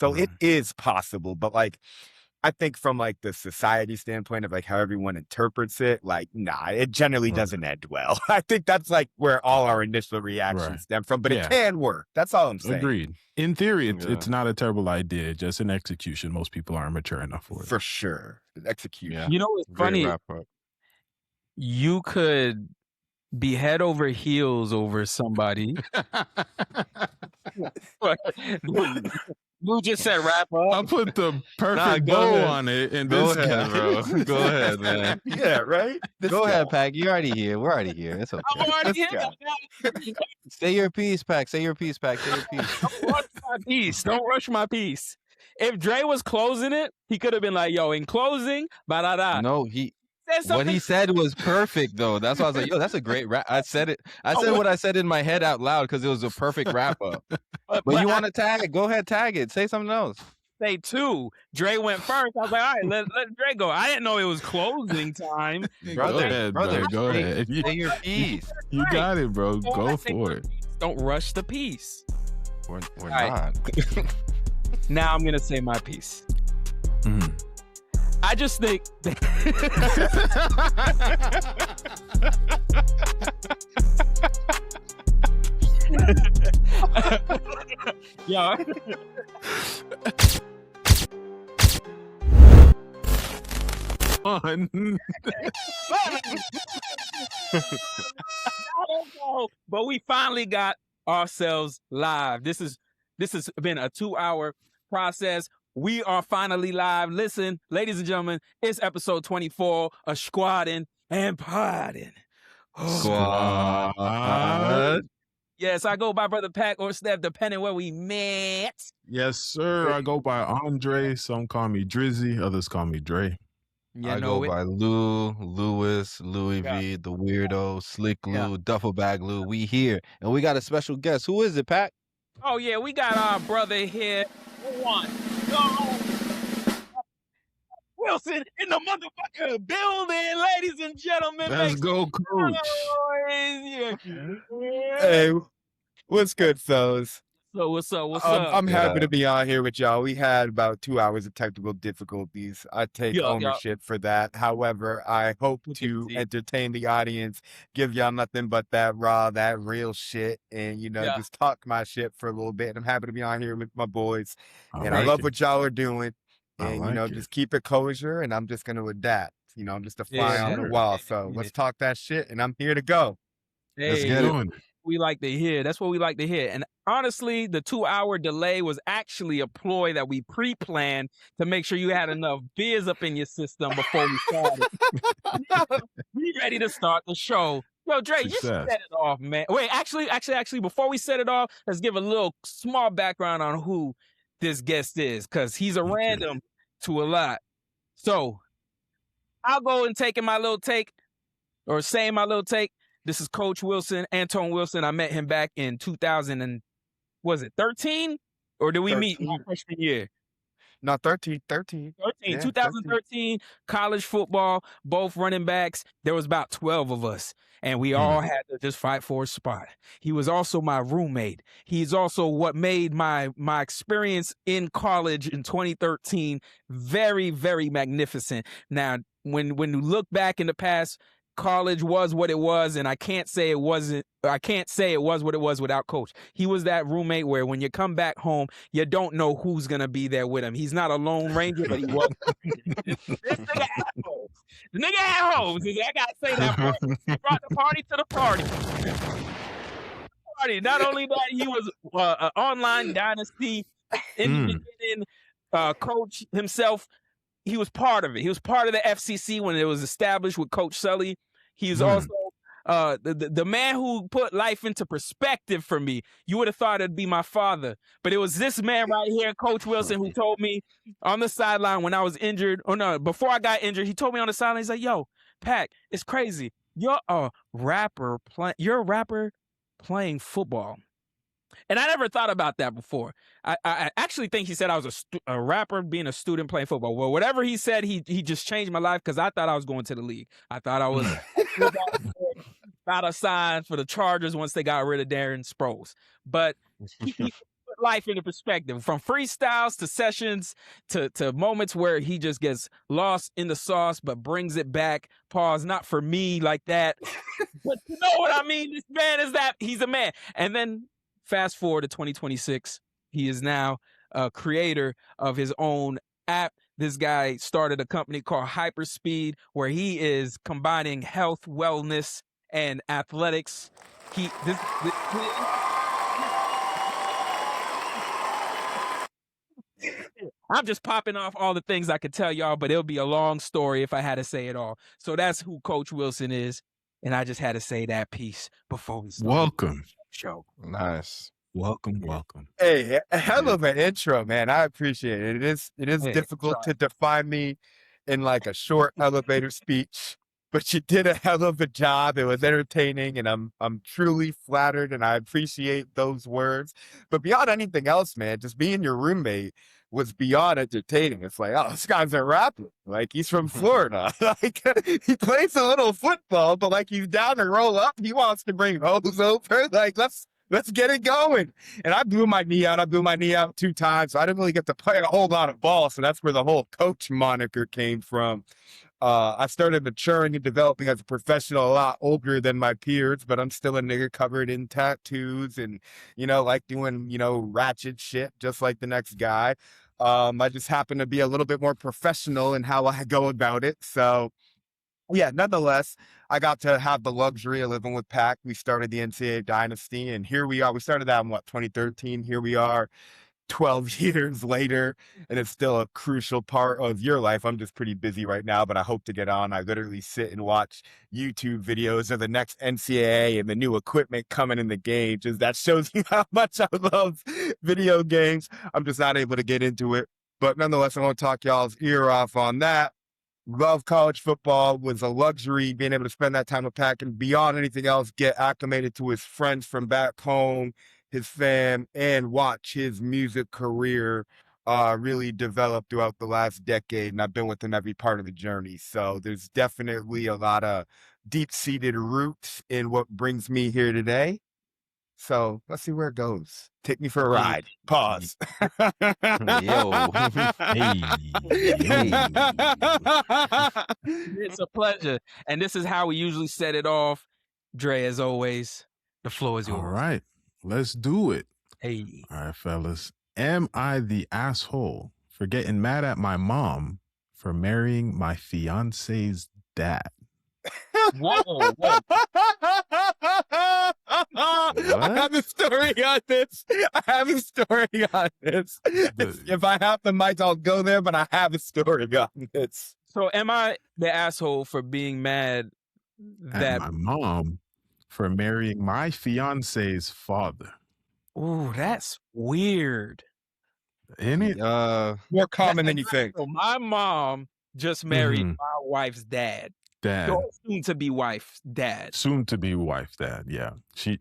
So it is possible, but like, I think from like the society standpoint of like how everyone interprets it, like, nah, it generally doesn't end well. I think that's like where all our initial reactions stem from, but it can work. That's all I'm saying. Agreed. In theory, it's not a terrible idea. Just in execution, most people aren't mature enough for it. For sure. Execution. Yeah. You know what's funny? You could be head over heels over somebody. Lou just said wrap up. I put the perfect bow on it, and Go this ahead, guy. bro. Go ahead, man. Yeah, right? Go ahead, Pac. You're already here. We're already here. It's okay. I'm already here. Say your piece, Pac. Say your piece, Pac. Say your piece. Don't rush my piece. Don't rush my piece. If Dre was closing it, he could have been like, yo, in closing, ba-da-da. No, what he said was perfect, though. That's why I was like, yo, that's a great rap. I said it. I said what I said in my head out loud because it was a perfect wrap up. But you want to tag it? Go ahead, tag it. Say something else. Say two. Dre went first. I was like, all right, let Dre go. I didn't know it was closing time. Brother, Go ahead. Say your piece. You got it, bro. Go for it. Don't rush the piece. We're right. not. Now I'm going to say my piece. I just think yeah. But we finally got ourselves live. This has been a 2-hour process. We are finally live. Listen, ladies and gentlemen, it's episode 24 of Squaddin and Poddin. Squad. Yes, I go by Brother Pac or Steph, depending where we met. Yes, sir. I go by Andre. Some call me Drizzy. Others call me Dre. I go by Lou, Lewis, Louis V, the Weirdo, Slick Lou, Duffel Bag Lou. We here. And we got a special guest. Who is it, Pac? Oh, yeah, we got our brother here. Wilson in the motherfucking building, ladies and gentlemen. Let's go, Coach. Hey, what's good, fellas? So what's up? I'm happy to be on here with y'all. We had about 2 hours of technical difficulties. I take ownership for that. However, I hope to entertain the audience, give y'all nothing but that raw, that real shit, and just talk my shit for a little bit. I'm happy to be on here with my boys, and I love what y'all are doing. And just keep it kosher, and I'm just gonna adapt. I'm just a fly on the wall. So let's talk that shit, and I'm here to go. Let's get it. We like to hear. That's what we like to hear. And honestly, the 2-hour delay was actually a ploy that we pre-planned to make sure you had enough beers up in your system before we started. We ready to start the show. Yo, Dre, you set it off, man. Wait, actually, before we set it off, let's give a little small background on who this guest is, because he's a random to a lot. So I'll go and take my little take, or saying my little take. This is Coach Wilson, Antone Wilson. I met him back in 2000 and was it 13? Or did we meet my freshman year? No, 13. 2013, college football, both running backs. There was about 12 of us, and we all had to just fight for a spot. He was also my roommate. He's also what made my experience in college in 2013 very, very magnificent. Now, when you look back in the past, college was what it was, and I can't say it was what it was without Coach. He was that roommate where when you come back home, you don't know who's gonna be there with him. He's not a lone ranger, but he was. This nigga had hoes. The nigga had hoes. I gotta say that. He brought the party to the party. Not only that, he was an online dynasty coach himself. He was part of it. He was part of the FCC when it was established with Coach Sully. He's also the man who put life into perspective for me. You would have thought it'd be my father, but it was this man right here, Coach Wilson, who told me on the sideline when I was injured, before I got injured, he told me on the sideline, he's like, yo, Pac, it's crazy. You're a rapper playing football. And I never thought about that before. I actually think he said I was a rapper being a student playing football. Well, whatever he said, he just changed my life because I thought I was going to the league. I thought I was about to sign for the Chargers once they got rid of Darren Sproles. But he put life into perspective, from freestyles to sessions to moments where he just gets lost in the sauce but brings it back. Pause, not for me like that. But you know what I mean? This man is that. He's a man. And then fast forward to 2026. He is now a creator of his own app. This guy started a company called Hyperspeed, where he is combining health, wellness, and athletics. I'm just popping off all the things I could tell y'all, but it'll be a long story if I had to say it all. So that's who Coach Wilson is, and I just had to say that piece before we start. Welcome. Show. Nice. Welcome. Hey, a hell of an intro, man. I appreciate it. It is difficult to define me in like a short elevator speech, but you did a hell of a job. It was entertaining, and I'm truly flattered, and I appreciate those words. But beyond anything else, man, just being your roommate was beyond entertaining. It's like, oh, this guy's a rapper. Like, he's from Florida. Like, he plays a little football, but like, he's down to roll up. He wants to bring hoes over. Like, let's get it going. And I blew my knee out. I blew my knee out 2 times. So I didn't really get to play a whole lot of ball. So that's where the whole coach moniker came from. I started maturing and developing as a professional a lot older than my peers, but I'm still a nigga covered in tattoos and, like doing, ratchet shit just like the next guy. I just happen to be a little bit more professional in how I go about it. So yeah, nonetheless, I got to have the luxury of living with Pac. We started the NCAA dynasty, and here we are. We started that in 2013. Here we are 12 years later, and it's still a crucial part of your life. I'm just pretty busy right now, but I hope to get on. I literally sit and watch YouTube videos of the next NCAA and the new equipment coming in the game. Just that shows you how much I love video games. I'm just not able to get into it. But nonetheless, I want to talk y'all's ear off on that. Love college football, was a luxury being able to spend that time with Pac, and beyond anything else, get acclimated to his friends from back home, his fam, and watch his music career really develop throughout the last decade. And I've been with him every part of the journey. So there's definitely a lot of deep-seated roots in what brings me here today. So let's see where it goes. Take me for a ride. Pause. Yo. Hey. It's a pleasure. And this is how we usually set it off. Dre, as always, the floor is yours. All right. Let's do it. Hey. All right, fellas. Am I the asshole for getting mad at my mom for marrying my fiance's dad? Whoa. I have a story on this. If I have the mic, I'll go there, but I have a story on this. So am I the asshole for being mad that at my mom for marrying my fiance's father? Ooh, that's weird. Ain't it? More common than you think. So my mom just married my wife's dad. Soon to be wife's dad. Soon to be wife dad. Yeah. She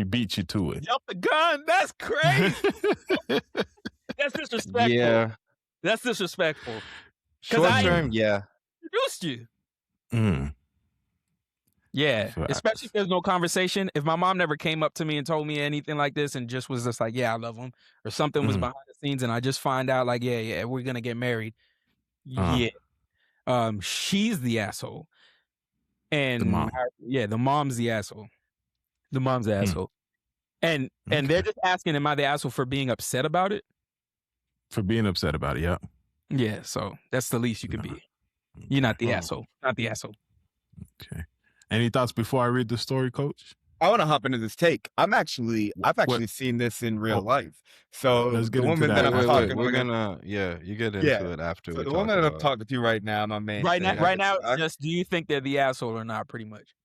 beat you to it. Jump the gun. That's crazy. That's disrespectful. Yeah. That's disrespectful. Short term, yeah. Introduced you. Mm. Yeah. Facts. Especially if there's no conversation. If my mom never came up to me and told me anything like this and just was just like, yeah, I love him, or something was behind the scenes and I just find out like, yeah, we're gonna get married. Yeah. She's the asshole. And the mom. the mom's the asshole. The mom's the asshole. And they're just asking, am I the asshole for being upset about it? For being upset about it, yeah. Yeah, so that's the least you could be. You're not the asshole. Not the asshole. Okay. Any thoughts before I read the story, Coach? I want to hop into this take. I've actually seen this in real life. So let's get the into woman that I'm talking, we're gonna, you get into it after. So the woman that I'm talking to right now, my man. Right now, just do you think they're the asshole or not? Pretty much.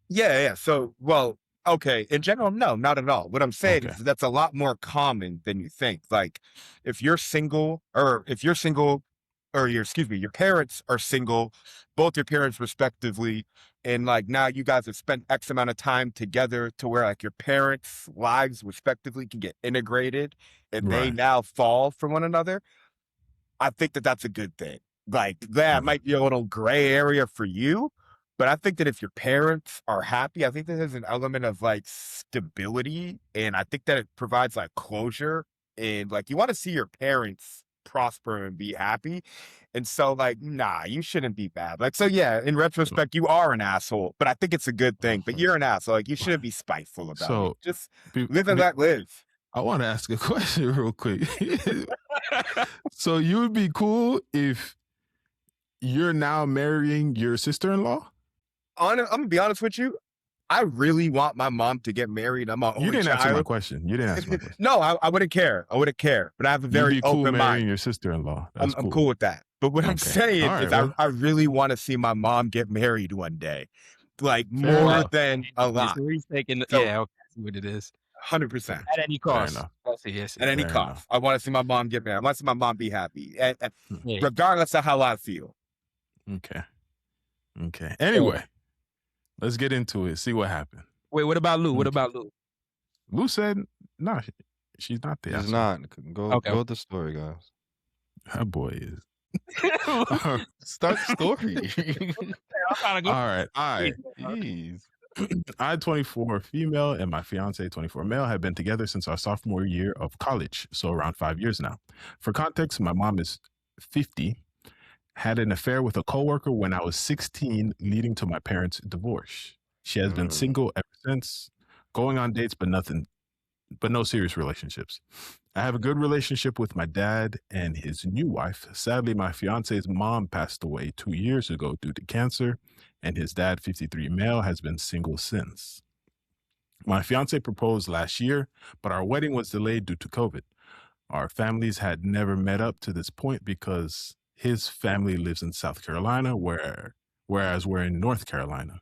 Yeah. So, well, okay. In general, no, not at all. What I'm saying is that's a lot more common than you think. Like, if you're single, or your parents are single, both your parents respectively, and like now you guys have spent X amount of time together to where like your parents' lives respectively can get integrated and they now fall from one another. I think that that's a good thing. Like that might be a little gray area for you, but I think that if your parents are happy, I think that there's an element of like stability, and I think that it provides like closure and like you want to see your parents prosper and be happy. And so like, nah, you shouldn't be bad. Like, so yeah, in retrospect, you are an asshole, but I think it's a good thing. But you're an asshole. Like, you shouldn't be spiteful about it. Just live and let live. I want to ask a question real quick. So you would be cool if you're now marrying your sister-in-law? I'm gonna be honest with you. I really want my mom to get married. I'm my only You didn't child. answer my question. You didn't answer my question. No, I wouldn't care. I wouldn't care. But I have a very cool open marrying mind. your sister-in-law. I'm cool with that. But what I'm saying is I really want to see my mom get married one day. Like more than a lot. So he's taking okay, I see what it is. 100%. At any cost. At any cost. I want to see my mom get married. I want to see my mom be happy. And regardless of how I feel. Okay. Anyway, let's get into it. See what happened. Wait, what about Lou? What about Lou? Lou said, no, she's not there. She's not. Go with the story, guys. That boy is. Start the story. All right. Jeez. I, 24 female, and my fiance, 24 male, have been together since our sophomore year of college, so around 5 years now. For context, my mom is 50, had an affair with a coworker when I was 16, leading to my parents' divorce. She has been single ever since, going on dates, but no serious relationships. I have a good relationship with my dad and his new wife. Sadly, my fiance's mom passed away 2 years ago due to cancer, and his dad, 53 male, has been single since. My fiance proposed last year, but our wedding was delayed due to COVID. Our families had never met up to this point because his family lives in South Carolina, whereas we're in North Carolina,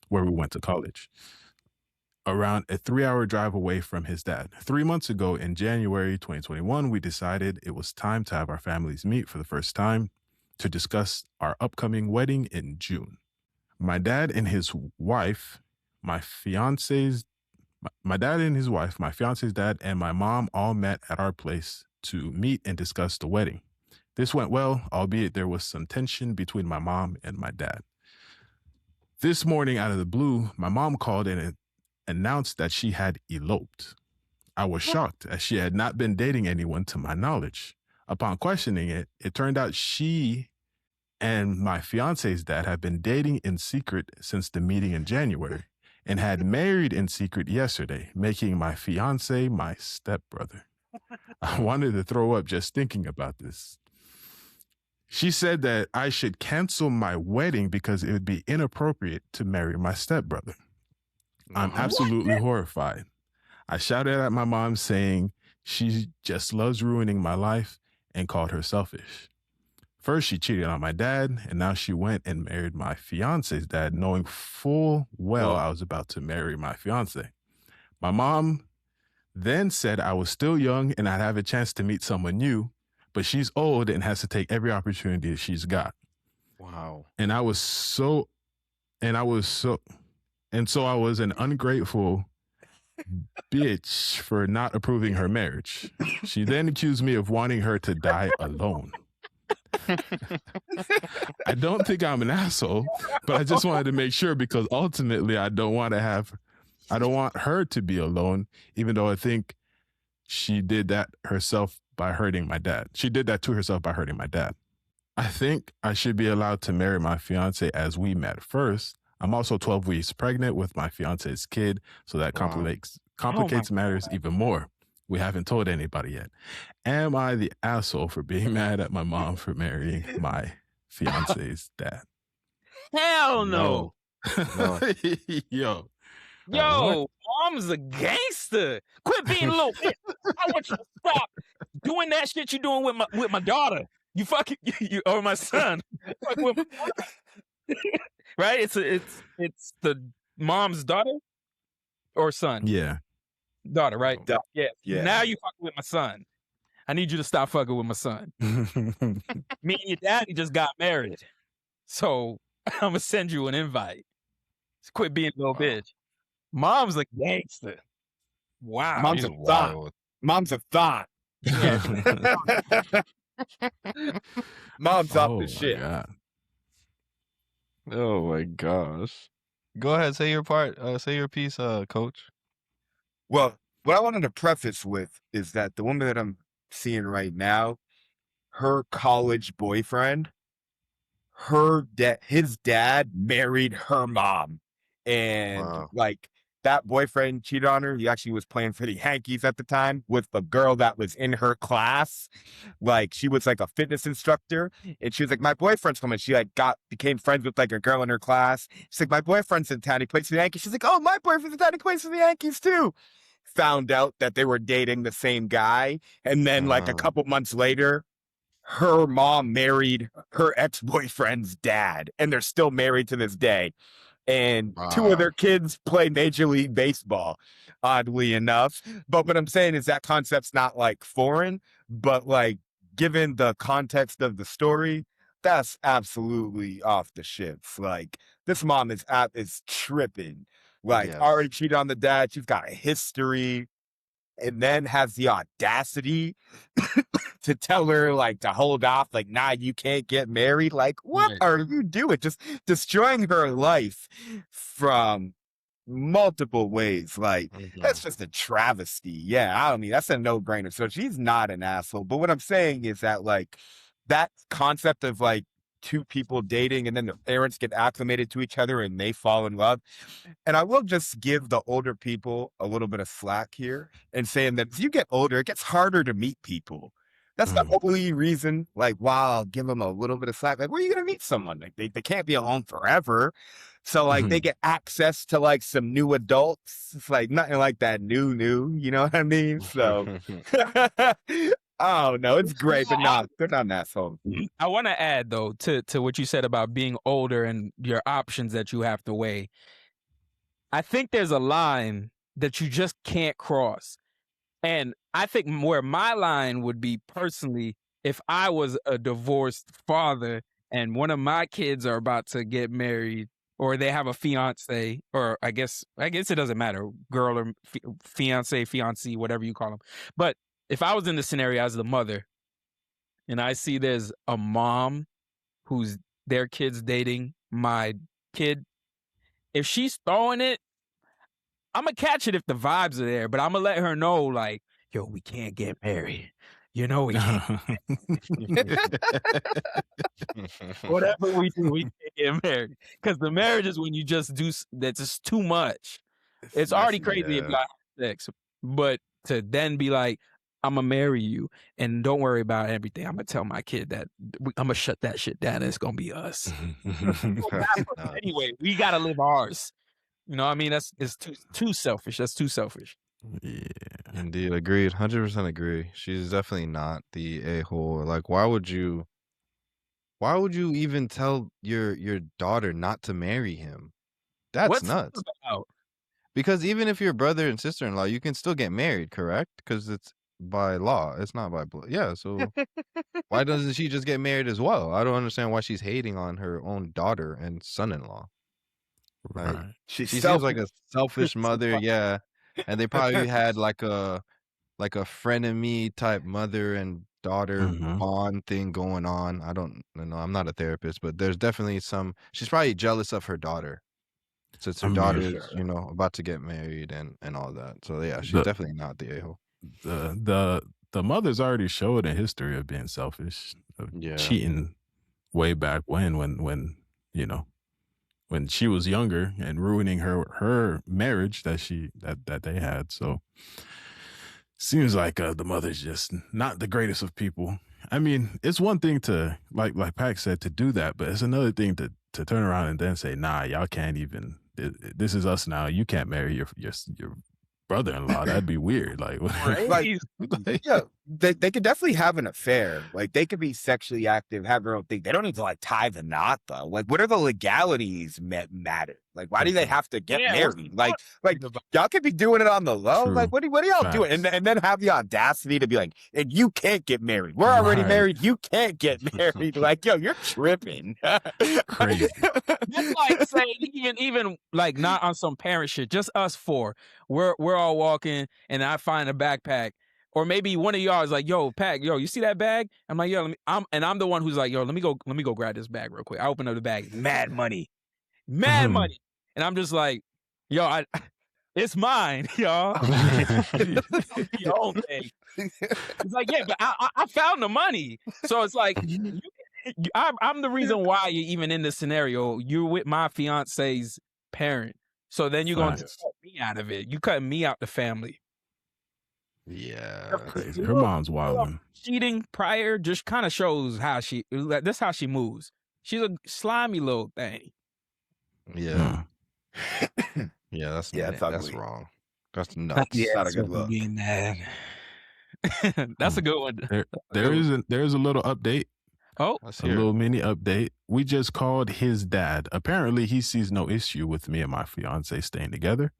where we went to college, around a 3-hour drive away from his dad. 3 months ago, in January 2021, we decided it was time to have our families meet for the first time to discuss our upcoming wedding in June. My dad and his wife, my fiance's dad, and my mom all met at our place to meet and discuss the wedding. This went well, albeit there was some tension between my mom and my dad. This morning, out of the blue, my mom called and announced that she had eloped. I was shocked, as she had not been dating anyone to my knowledge. Upon questioning it, it turned out she and my fiance's dad had been dating in secret since the meeting in January and had married in secret yesterday, making my fiance my stepbrother. I wanted to throw up just thinking about this. She said that I should cancel my wedding because it would be inappropriate to marry my stepbrother. I'm absolutely horrified. I shouted at my mom saying she just loves ruining my life and called her selfish. First, she cheated on my dad, and now she went and married my fiance's dad, knowing full well I was about to marry my fiance. My mom then said I was still young and I'd have a chance to meet someone new, but she's old and has to take every opportunity she's got. Wow. And I was an ungrateful bitch for not approving her marriage. She then accused me of wanting her to die alone. I don't think I'm an asshole, but I just wanted to make sure because ultimately I don't want her to be alone, even though I think she did that herself by hurting my dad. She did that to herself by hurting my dad. I think I should be allowed to marry my fiance as we met first. I'm also 12 weeks pregnant with my fiance's kid, so that complicates matters even more. We haven't told anybody yet. Am I the asshole for being mad at my mom for marrying my fiance's dad? Hell no. Yo, mom's a gangster. Quit being a little bitch. I want you to stop doing that shit you're doing with my daughter. You fucking you or my son. Right? It's the mom's daughter or son. Yeah. Daughter, right? Yeah. Now you fucking with my son. I need you to stop fucking with my son. Me and your daddy just got married. So I'm gonna send you an invite. Just quit being a little bitch. Mom's a gangster. Wow. Mom's a thought. Mom's a thought. Mom's off the shit. God. Oh my gosh. Go ahead, say your part. Say your piece, coach. Well, what I wanted to preface with is that the woman that I'm seeing right now, her college boyfriend, his dad married her mom, and Wow. like that boyfriend cheated on her. He actually was playing for the Yankees at the time with the girl that was in her class. Like she was like a fitness instructor, and she was like, "My boyfriend's coming." She like became friends with like a girl in her class. She's like, "My boyfriend's in town. He plays for the Yankees." She's like, "Oh, my boyfriend's in town. He plays for the Yankees too." Found out that they were dating the same guy, and then like a couple months later, her mom married her ex-boyfriend's dad, and they're still married to this day. And two of their kids play Major League Baseball, oddly enough. But what I'm saying is that concept's not like foreign, but like given the context of the story, that's absolutely off the shits. Like this mom is tripping. Like already cheated on the dad. She's got a history, and then has the audacity to tell her like to hold off, like, nah, you can't get married. Like, what are you doing? Just destroying her life from multiple ways. Like, that's just a travesty. Yeah, I don't mean that's a no-brainer. So she's not an asshole. But what I'm saying is that like that concept of like two people dating and then the parents get acclimated to each other and they fall in love. And I will just give the older people a little bit of slack here and saying that as you get older, it gets harder to meet people. That's the only reason, like, wow, I'll give them a little bit of slack. Like, where are you going to meet someone? Like, they can't be alone forever. So, like, they get access to, like, some new adults. It's, like, nothing like that new, you know what I mean? So, oh, no, it's great, but no, they're not an asshole. I want to add, though, to what you said about being older and your options that you have to weigh. I think there's a line that you just can't cross. And I think where my line would be personally, if I was a divorced father and one of my kids are about to get married or they have a fiance, or I guess it doesn't matter, girl or fiancé, whatever you call them. But if I was in the scenario as the mother and I see there's a mom who's their kid's dating my kid, if she's throwing it, I'm going to catch it if the vibes are there, but I'm going to let her know, like, yo, we can't get married. You know, we can't. Whatever we do, we can't get married. Because the marriage is when you just do, that's just too much. It's already crazy if you got sex. But to then be like, I'm going to marry you and don't worry about everything. I'm going to tell my kid that I'm going to shut that shit down and it's going to be us. Anyway, we got to live ours. You know what I mean? It's too selfish. That's too selfish. Yeah. Indeed. Agreed. 100% agree. She's definitely not the a-hole. Like, why would you even tell your daughter not to marry him? That's nuts. Because even if you're brother and sister-in-law, you can still get married, correct? Because it's by law. It's not by blood. Yeah, so why doesn't she just get married as well? I don't understand why she's hating on her own daughter and son-in-law. Like, she seems like a selfish mother, yeah. And they probably had like a frenemy type mother and daughter bond thing going on. I don't know. I'm not a therapist, but there's definitely she's probably jealous of her daughter. Since her daughter is, you know, about to get married and all that. So yeah, she's definitely not the a-hole. The mother's already showed a history of being selfish, of cheating way back when you know, when she was younger and ruining her marriage that they had. So seems like the mother's just not the greatest of people. I mean, it's one thing to like Pac said to do that, but it's another thing to turn around and then say, nah, y'all can't even. This is us now. You can't marry your brother-in-law. That'd be weird. Like yeah, they could definitely have an affair. Like they could be sexually active, have their own thing. They don't need to like tie the knot though. Like what are the legalities matter? Like why do they have to get married? Like y'all could be doing it on the low. True. Like what are y'all doing? And then have the audacity to be like, and you can't get married. We're already married. You can't get married. Like yo, you're tripping. Crazy. Just like saying even like not on some parent shit. Just us four. We're all walking, and I find a backpack. Or maybe one of y'all is like, yo, Pac, yo, you see that bag? I'm like, yo, I'm the one who's like, yo, let me go grab this bag real quick. I open up the bag, mad money. And I'm just like, yo, It's mine, y'all. Your own thing. It's like, yeah, but I found the money. So it's like, I'm the reason why you're even in this scenario. You're with my fiance's parent. So then you're going to cut me out of it. You cutting me out the family. Yeah. Crazy. Her mom's wilding. Cheating prior just kind of shows how that's how she moves. She's a slimy little thing. Yeah. Yeah, that's wrong. That's nuts. Yeah, not a good look. That's a good one. There's a little update. Oh, a little mini update. We just called his dad. Apparently, he sees no issue with me and my fiance staying together.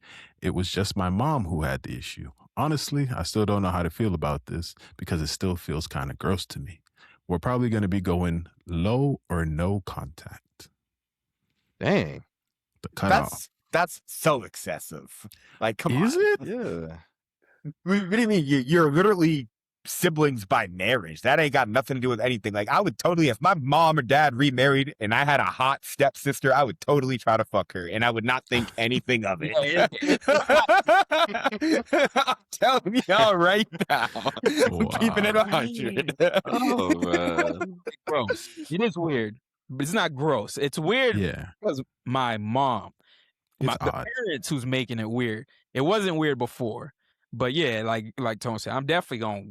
It was just my mom who had the issue. Honestly, I still don't know how to feel about this because it still feels kind of gross to me. We're probably going to be going low or no contact. Dang. That's so excessive. Like, come on. Is it? Yeah. What do you mean? You're literally siblings by marriage. That ain't got nothing to do with anything. Like, I would totally, if my mom or dad remarried and I had a hot stepsister, I would totally try to fuck her and I would not think anything of it. I'm telling y'all right now. Wow. Keeping it 100. Oh, man. Gross. It is weird, but it's not gross. It's weird because my mom, the parents who's making it weird. It wasn't weird before. But yeah, like Tone said, I'm definitely gonna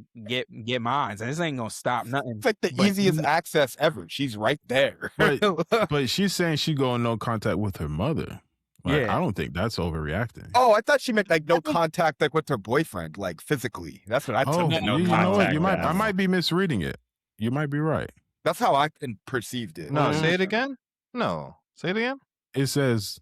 get mine, and this ain't gonna stop nothing. It's like the easiest access ever. She's right there. But she's saying she going no contact with her mother. Like, I don't think that's overreacting. Oh, I thought she meant like no contact, like with her boyfriend, like physically. That's what I took. No contact. I might be misreading it. You might be right. That's how I perceived it. No, say it again. No, say it again. It says,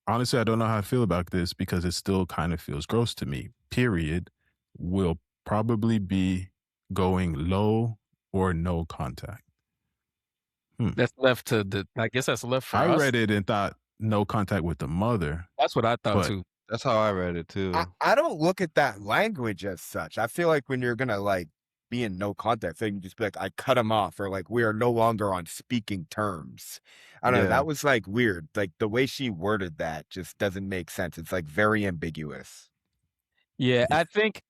honestly, I don't know how I feel about this because it still kind of feels gross to me. Period. Will probably be going low or no contact. That's left to I guess that's left for us. I read it and thought no contact with the mother. That's what I thought too. That's how I read it too. I don't look at that language as such. I feel like when you're gonna like be in no contact, so you can just be like, I cut him off, or like we are no longer on speaking terms. I don't know. That was like weird. Like the way she worded that just doesn't make sense. It's like very ambiguous. Yeah, I think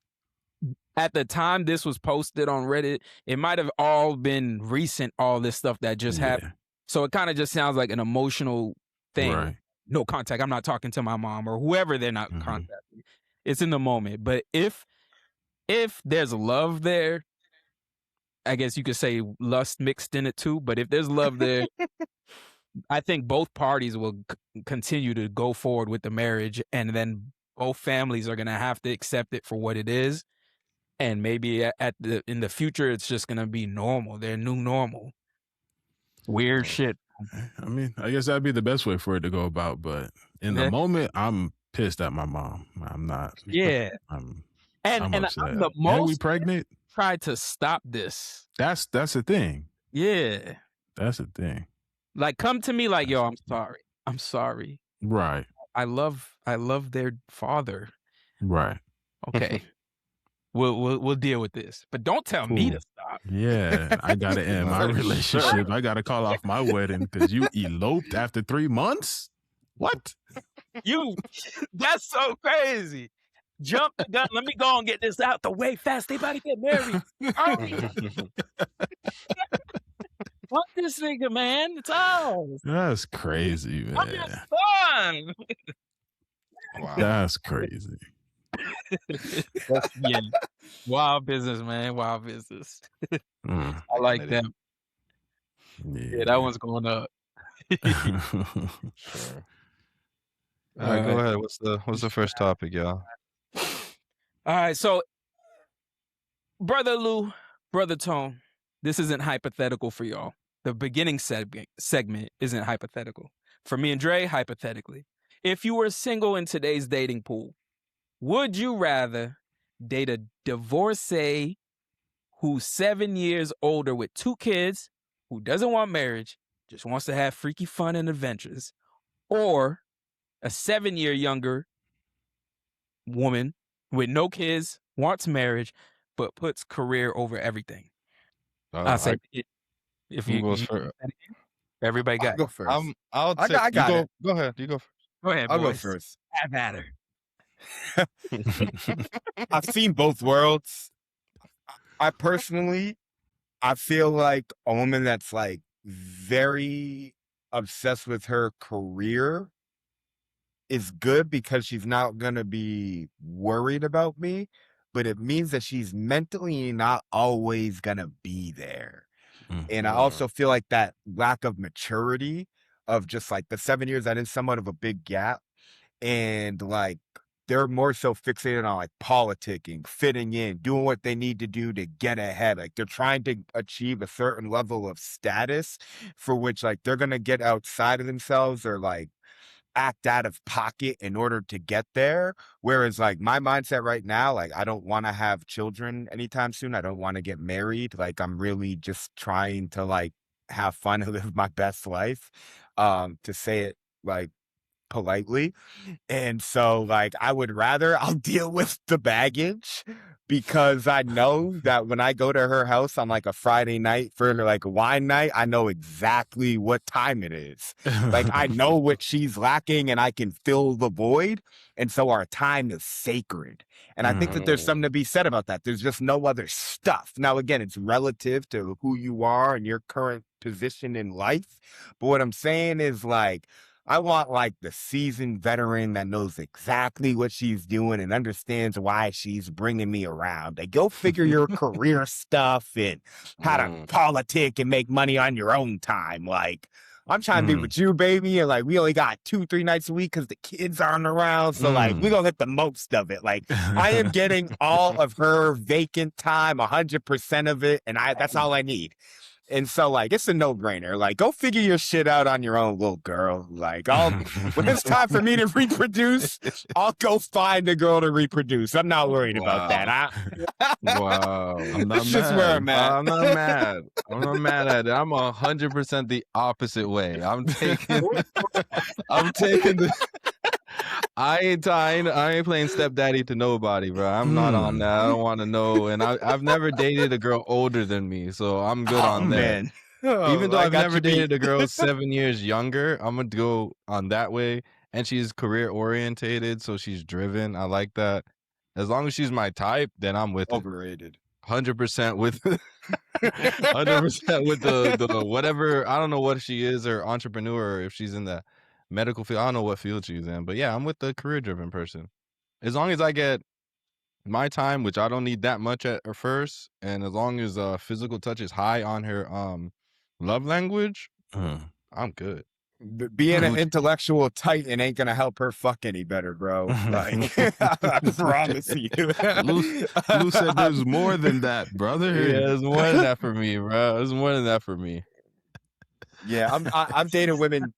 at the time this was posted on Reddit, it might have all been recent, all this stuff that just happened. So it kind of just sounds like an emotional thing. Right. No contact. I'm not talking to my mom or whoever they're not contacting. It's in the moment. But if there's love there, I guess you could say lust mixed in it too. But if there's love there, I think both parties will continue to go forward with the marriage, and then both families are going to have to accept it for what it is. And maybe in the future, it's just going to be normal. Their new normal. Weird shit. I mean, I guess that'd be the best way for it to go about. But in the moment, I'm pissed at my mom. I'm not. Yeah. I'm upset. The most and we pregnant. Tried to stop this. That's the thing. Yeah. That's the thing. Like, come to me like, yo, I'm sorry. I'm sorry. Right. I love their father. Right. Okay. We'll deal with this. But don't tell me to stop. Yeah. I gotta end my relationship. I gotta call off my wedding because you eloped after 3 months? What? That's so crazy. Jump the gun. Let me go and get this out the way fast. They about to get married. Fuck this nigga, man. It's ours. That's crazy, man. I'm just fun. Wow. That's crazy. Yeah. Wild business, man. Wild business. I like that. Yeah, that one's going up. Sure. All right, go ahead. What's the first topic, y'all? All right, so Brother Lou, Brother Tone, this isn't hypothetical for y'all. The beginning segment isn't hypothetical. For me and Dre, hypothetically. If you were single in today's dating pool, would you rather date a divorcee who's 7 years older with 2 kids, who doesn't want marriage, just wants to have freaky fun and adventures, or a 7-year younger woman with no kids, wants marriage, but puts career over everything? I say, if you goes first, everybody got. I'll go first. I got it. Go ahead. You go first. Go ahead. I'll boys. go first. Have at her. I've seen both worlds. I personally, I feel like a woman that's like very obsessed with her career is good because she's not going to be worried about me, but it means that she's mentally not always going to be there. And I also feel like that lack of maturity of just like the 7 years, that is somewhat of a big gap. And like, they're more so fixated on like politicking, fitting in, doing what they need to do to get ahead. Like they're trying to achieve a certain level of status for which like they're going to get outside of themselves or like act out of pocket in order to get there. Whereas like my mindset right now, like I don't want to have children anytime soon. I don't want to get married. Like I'm really just trying to like have fun and live my best life, to say it like politely. And so like I'll deal with the baggage because I know that when I go to her house on like a Friday night for like a wine night, I know exactly what time it is. Like I know what she's lacking and I can fill the void. And so our time is sacred. And I think that there's something to be said about that. There's just no other stuff. Now, again, it's relative to who you are and your current position in life. But what I'm saying is like, I want like the seasoned veteran that knows exactly what she's doing and understands why she's bringing me around. Like, go figure your career stuff and how to politic and make money on your own time. Like, I'm trying to be with you, baby. And like, we only got 2-3 nights a week because the kids aren't around. So like, we're going to get the most of it. Like, I am getting all of her vacant time, 100% of it. And that's all I need. And so, like, it's a no-brainer. Like, go figure your shit out on your own, little girl. Like, when it's time for me to reproduce, I'll go find a girl to reproduce. I'm not worried about that. Wow. I'm not That's just where I'm at. I'm not mad. I'm not mad at it. I'm 100% the opposite way. I'm taking the... I ain't playing stepdaddy to nobody, bro. I'm not on that. I don't want to know. And I've never dated a girl older than me, so I'm good on that. Even though I've never dated a girl 7 years younger, I'm gonna go on that way. And she's career orientated, so she's driven. I like that. As long as she's my type, then I'm with Overrated. 100% with 100% with the whatever. I don't know what she is, or entrepreneur, or if she's in the medical field. I don't know what field she's in, but yeah, I'm with the career driven person. As long as I get my time, which I don't need that much at first, and as long as physical touch is high on her love language, I'm good. Being an intellectual titan ain't gonna help her fuck any better, bro. Like, I promise you. Lou said there's more than that, brother. Yeah, there's more than that for me, bro. There's more than that for me. Yeah, I'm dating women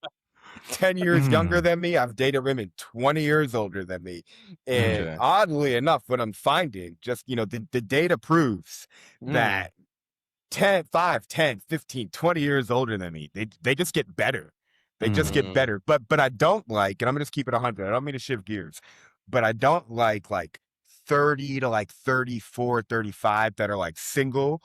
10 years younger than me. I've dated women 20 years older than me. And oddly enough, what I'm finding, just, the data proves that 5, 10, 15, 20 years older than me, they just get better. They just get better. But I don't like, and I'm gonna just keep it 100. I don't mean to shift gears, but I don't like 30 to like 34, 35 that are like single,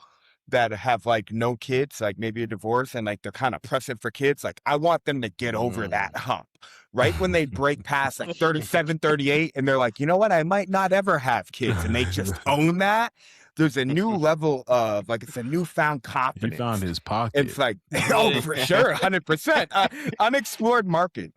that have like no kids, like maybe a divorce, and like they're kind of pressing for kids. Like, I want them to get over that hump right when they break past like 37, 38, and they're like, you know what, I might not ever have kids, and they just own that. There's a new level of like, it's a newfound confidence. He found his pocket. It's like, oh, for sure, 100%. Unexplored market,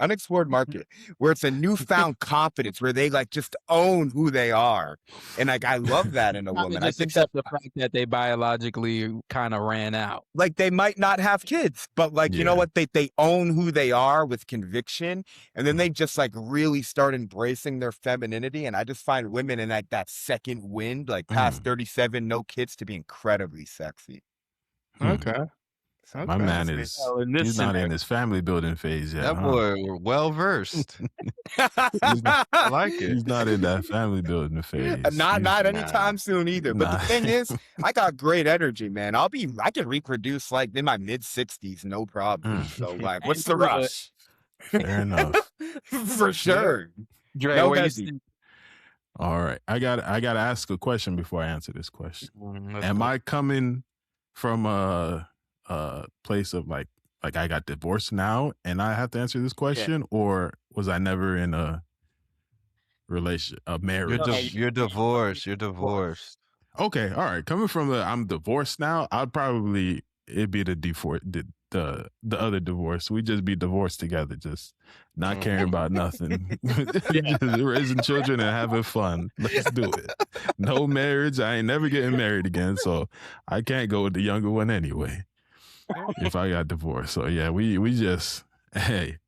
where it's a newfound confidence, where they like just own who they are. And like, I love that in a woman. I think accept the fact that they biologically kind of ran out. Like, they might not have kids, but like, you know what? They own who they are with conviction. And then they just like really start embracing their femininity. And I just find women in like that second wind, like past 37, no kids, to be incredibly sexy. Okay. My man he's not in his family building phase yet. That boy, well versed. I like it. He's not in that family building phase. Not anytime soon either. But the thing is, I got great energy, man. I can reproduce like in my mid-60s, no problem. So like, what's the rush? Fair enough. For sure. Dre, no where hesitation. All right. I gotta ask a question before I answer this question. Am I coming from a place of like I got divorced now and I have to answer this question, or was I never in a marriage. You're divorced. You're divorced. Okay, all right. Coming from I'm divorced now, it'd be the other divorce. We just be divorced together, just not caring about nothing. Just raising children and having fun. Let's do it. No marriage. I ain't never getting married again, so I can't go with the younger one anyway. If I got divorced. So yeah, we just, hey,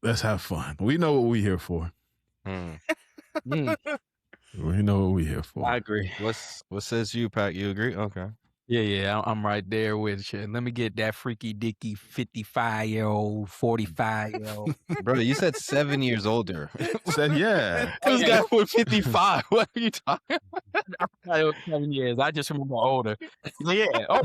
let's have fun. We know what we're here for. We know what we're here for. I agree. What says you, Pat? You agree? Okay. Yeah, I'm right there with you. Let me get that freaky dicky 55-year-old, 45-year-old. Brother, you said 7 years older. Said yeah. This guy was 55. What are you talking about? It was 7 years. I just remember older. Yeah. Oh.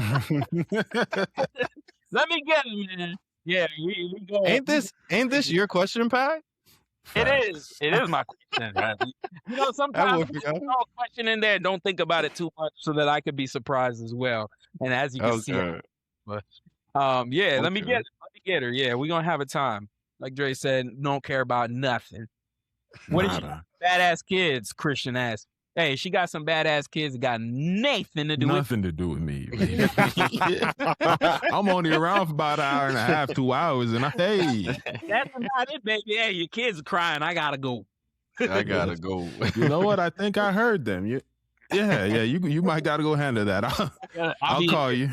Let me get him, man. Yeah, we go. Ain't this your question, Pat? It is my question. Right? You know, sometimes I throw a question in there. Don't think about it too much, so that I could be surprised as well. And as you can see, but yeah, let me get her. Yeah, we're gonna have a time. Like Dre said, don't care about nothing. What is she? Badass kids? Christian asked. Hey, she got some badass kids that got nothing to do with me. I'm only around for about an hour and a half, 2 hours, and hey. That's not it, baby. Hey, your kids are crying. I gotta go. I gotta go. You know what? I think I heard them. Yeah. You might gotta go handle that. I'll call you.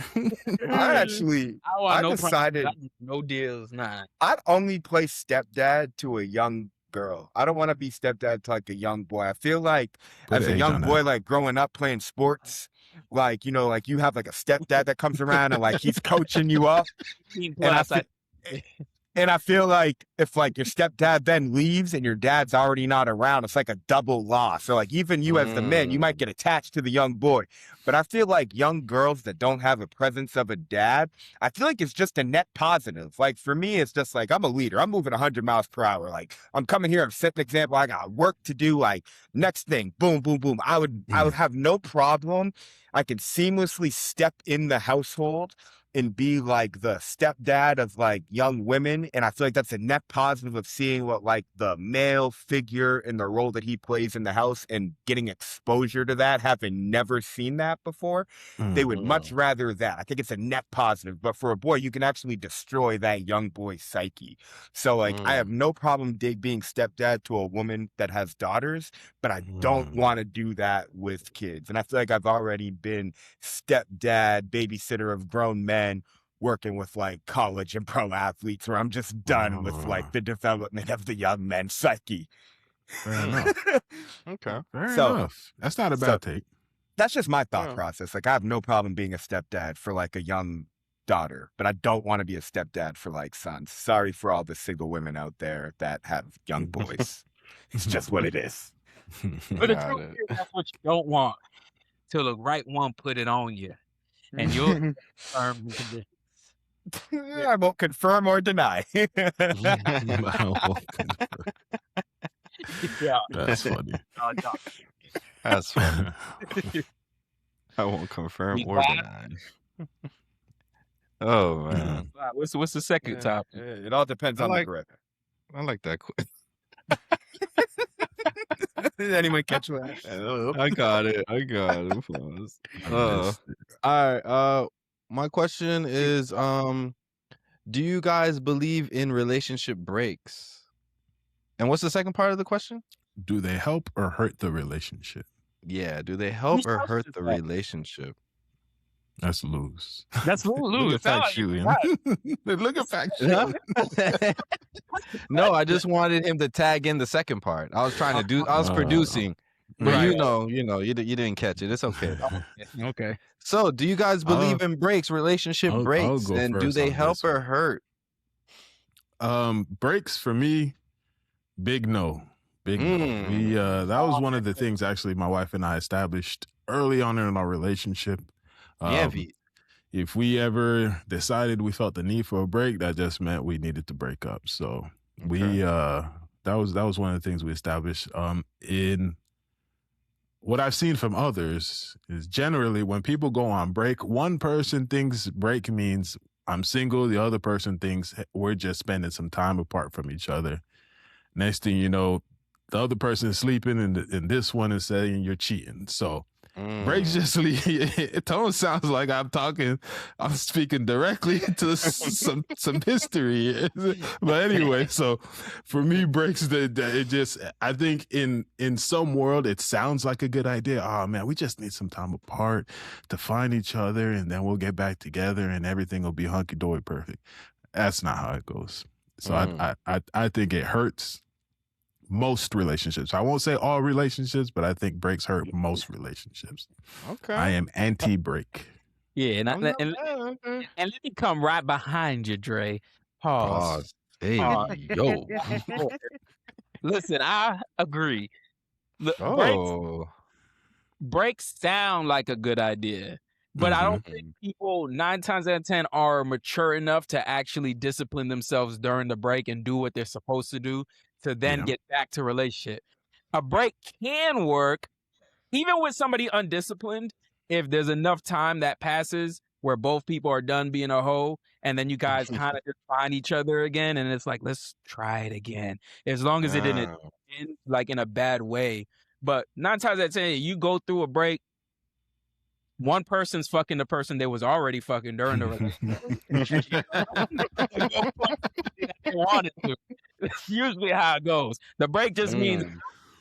I decided no deals. Nah. I'd only play stepdad to a young girl. I don't want to be stepdad to like a young boy. I feel like as a young boy, like growing up playing sports, like, you know, like you have like a stepdad that comes around and like he's coaching you up. And I feel like if like your stepdad then leaves and your dad's already not around, it's like a double loss. So like even you as the man, you might get attached to the young boy. But I feel like young girls that don't have a presence of a dad, I feel like it's just a net positive. Like for me, it's just like I'm a leader. I'm moving 100 miles per hour. Like I'm coming here, I'm setting an example. I got work to do. Like next thing, boom, boom, boom. I would have no problem. I could seamlessly step in the household and be like the stepdad of like young women. And I feel like that's a net positive of seeing what like the male figure in the role that he plays in the house and getting exposure to that, having never seen that before. They would much rather that. I think it's a net positive. But for a boy, you can actually destroy that young boy's psyche. So like I have no problem being stepdad to a woman that has daughters, but I don't want to do that with kids. And I feel like I've already been stepdad, babysitter of grown men, working with like college and pro athletes, where I'm just done with like the development of the young men's psyche. Fair enough. Okay. Fair enough. That's not a bad take. That's just my thought process. Like I have no problem being a stepdad for like a young daughter, but I don't want to be a stepdad for like sons. Sorry for all the single women out there that have young boys. It's just what it is. But the truth is, that's what you don't want, till the right one put it on you. And you'll confirm the conditions. I won't confirm or deny. Yeah, that's funny. That's funny. I won't confirm or deny. Oh man, what's the second topic? It all depends on the grip. I like that. Did anyone catch that? I got it. All right. My question is, do you guys believe in relationship breaks? And what's the second part of the question? Do they help or hurt the relationship? Yeah. Do they help or hurt the relationship? That's loose. That's loose. Look at fact shooting. Look at fact shooting. No, I just wanted him to tag in the second part. I was trying to I was producing, but you didn't catch it. It's okay. Okay. So, do you guys believe in breaks, relationship breaks, and do they help or hurt? Breaks for me, big no. Big no. That was one of the things actually my wife and I established early on in our relationship. If we ever decided we felt the need for a break, that just meant we needed to break up. So that was one of the things we established. In what I've seen from others is generally when people go on break, one person thinks break means I'm single. The other person thinks we're just spending some time apart from each other. Next thing you know, the other person is sleeping, and this one is saying you're cheating. So breaks just Tone sounds like I'm speaking directly to some history. But anyway, so for me, breaks it just, I think in some world it sounds like a good idea. Oh man, we just need some time apart to find each other, and then we'll get back together and everything will be hunky-dory perfect. That's not how it goes. So I think it hurts most relationships. I won't say all relationships, but I think breaks hurt most relationships. Okay. I am anti-break. Yeah, and let me come right behind you, Dre. Pause. Hey, yo. Listen, I agree. Breaks sound like a good idea, but I don't think people 9 times out of 10 are mature enough to actually discipline themselves during the break and do what they're supposed to do to then get back to relationship. A break can work even with somebody undisciplined if there's enough time that passes where both people are done being a hoe, and then you guys kind of just find each other again, and it's like, let's try it again. As long as it didn't end like in a bad way. But 9 times out of 10, you go through a break, one person's fucking the person they was already fucking during the relationship. They wanted to. That's usually how it goes. The break just means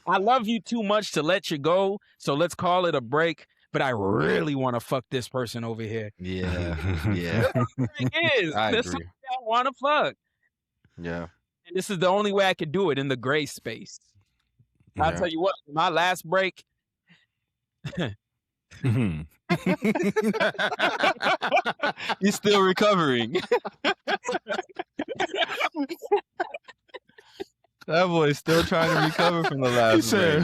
I love you too much to let you go, so let's call it a break. But I really want to fuck this person over here. Yeah. It is. I That's agree. something I want to fuck. Yeah. And this is the only way I could do it, in the gray space. I'll tell you what, my last break. He's still recovering. That boy's still trying to recover from the last break.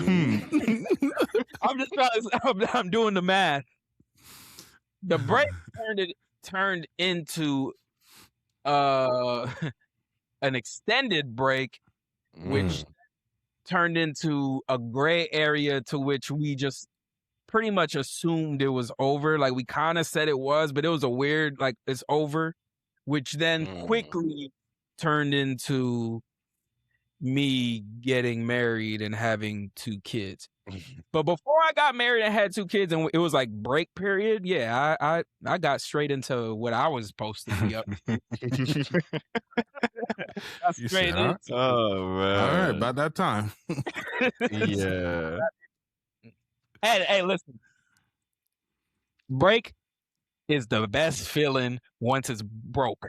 I'm just trying. I'm doing the math. The break turned into an extended break, which turned into a gray area to which we just pretty much assumed it was over. Like, we kind of said it was, but it was a weird, like, it's over, which then quickly turned into me getting married and having 2 kids. But before I got married and had 2 kids and it was like break period, yeah, I got straight into what I was supposed to be up. Straight into. Oh man! All right, about that time. Yeah. Hey, listen. Break is the best feeling once it's broke.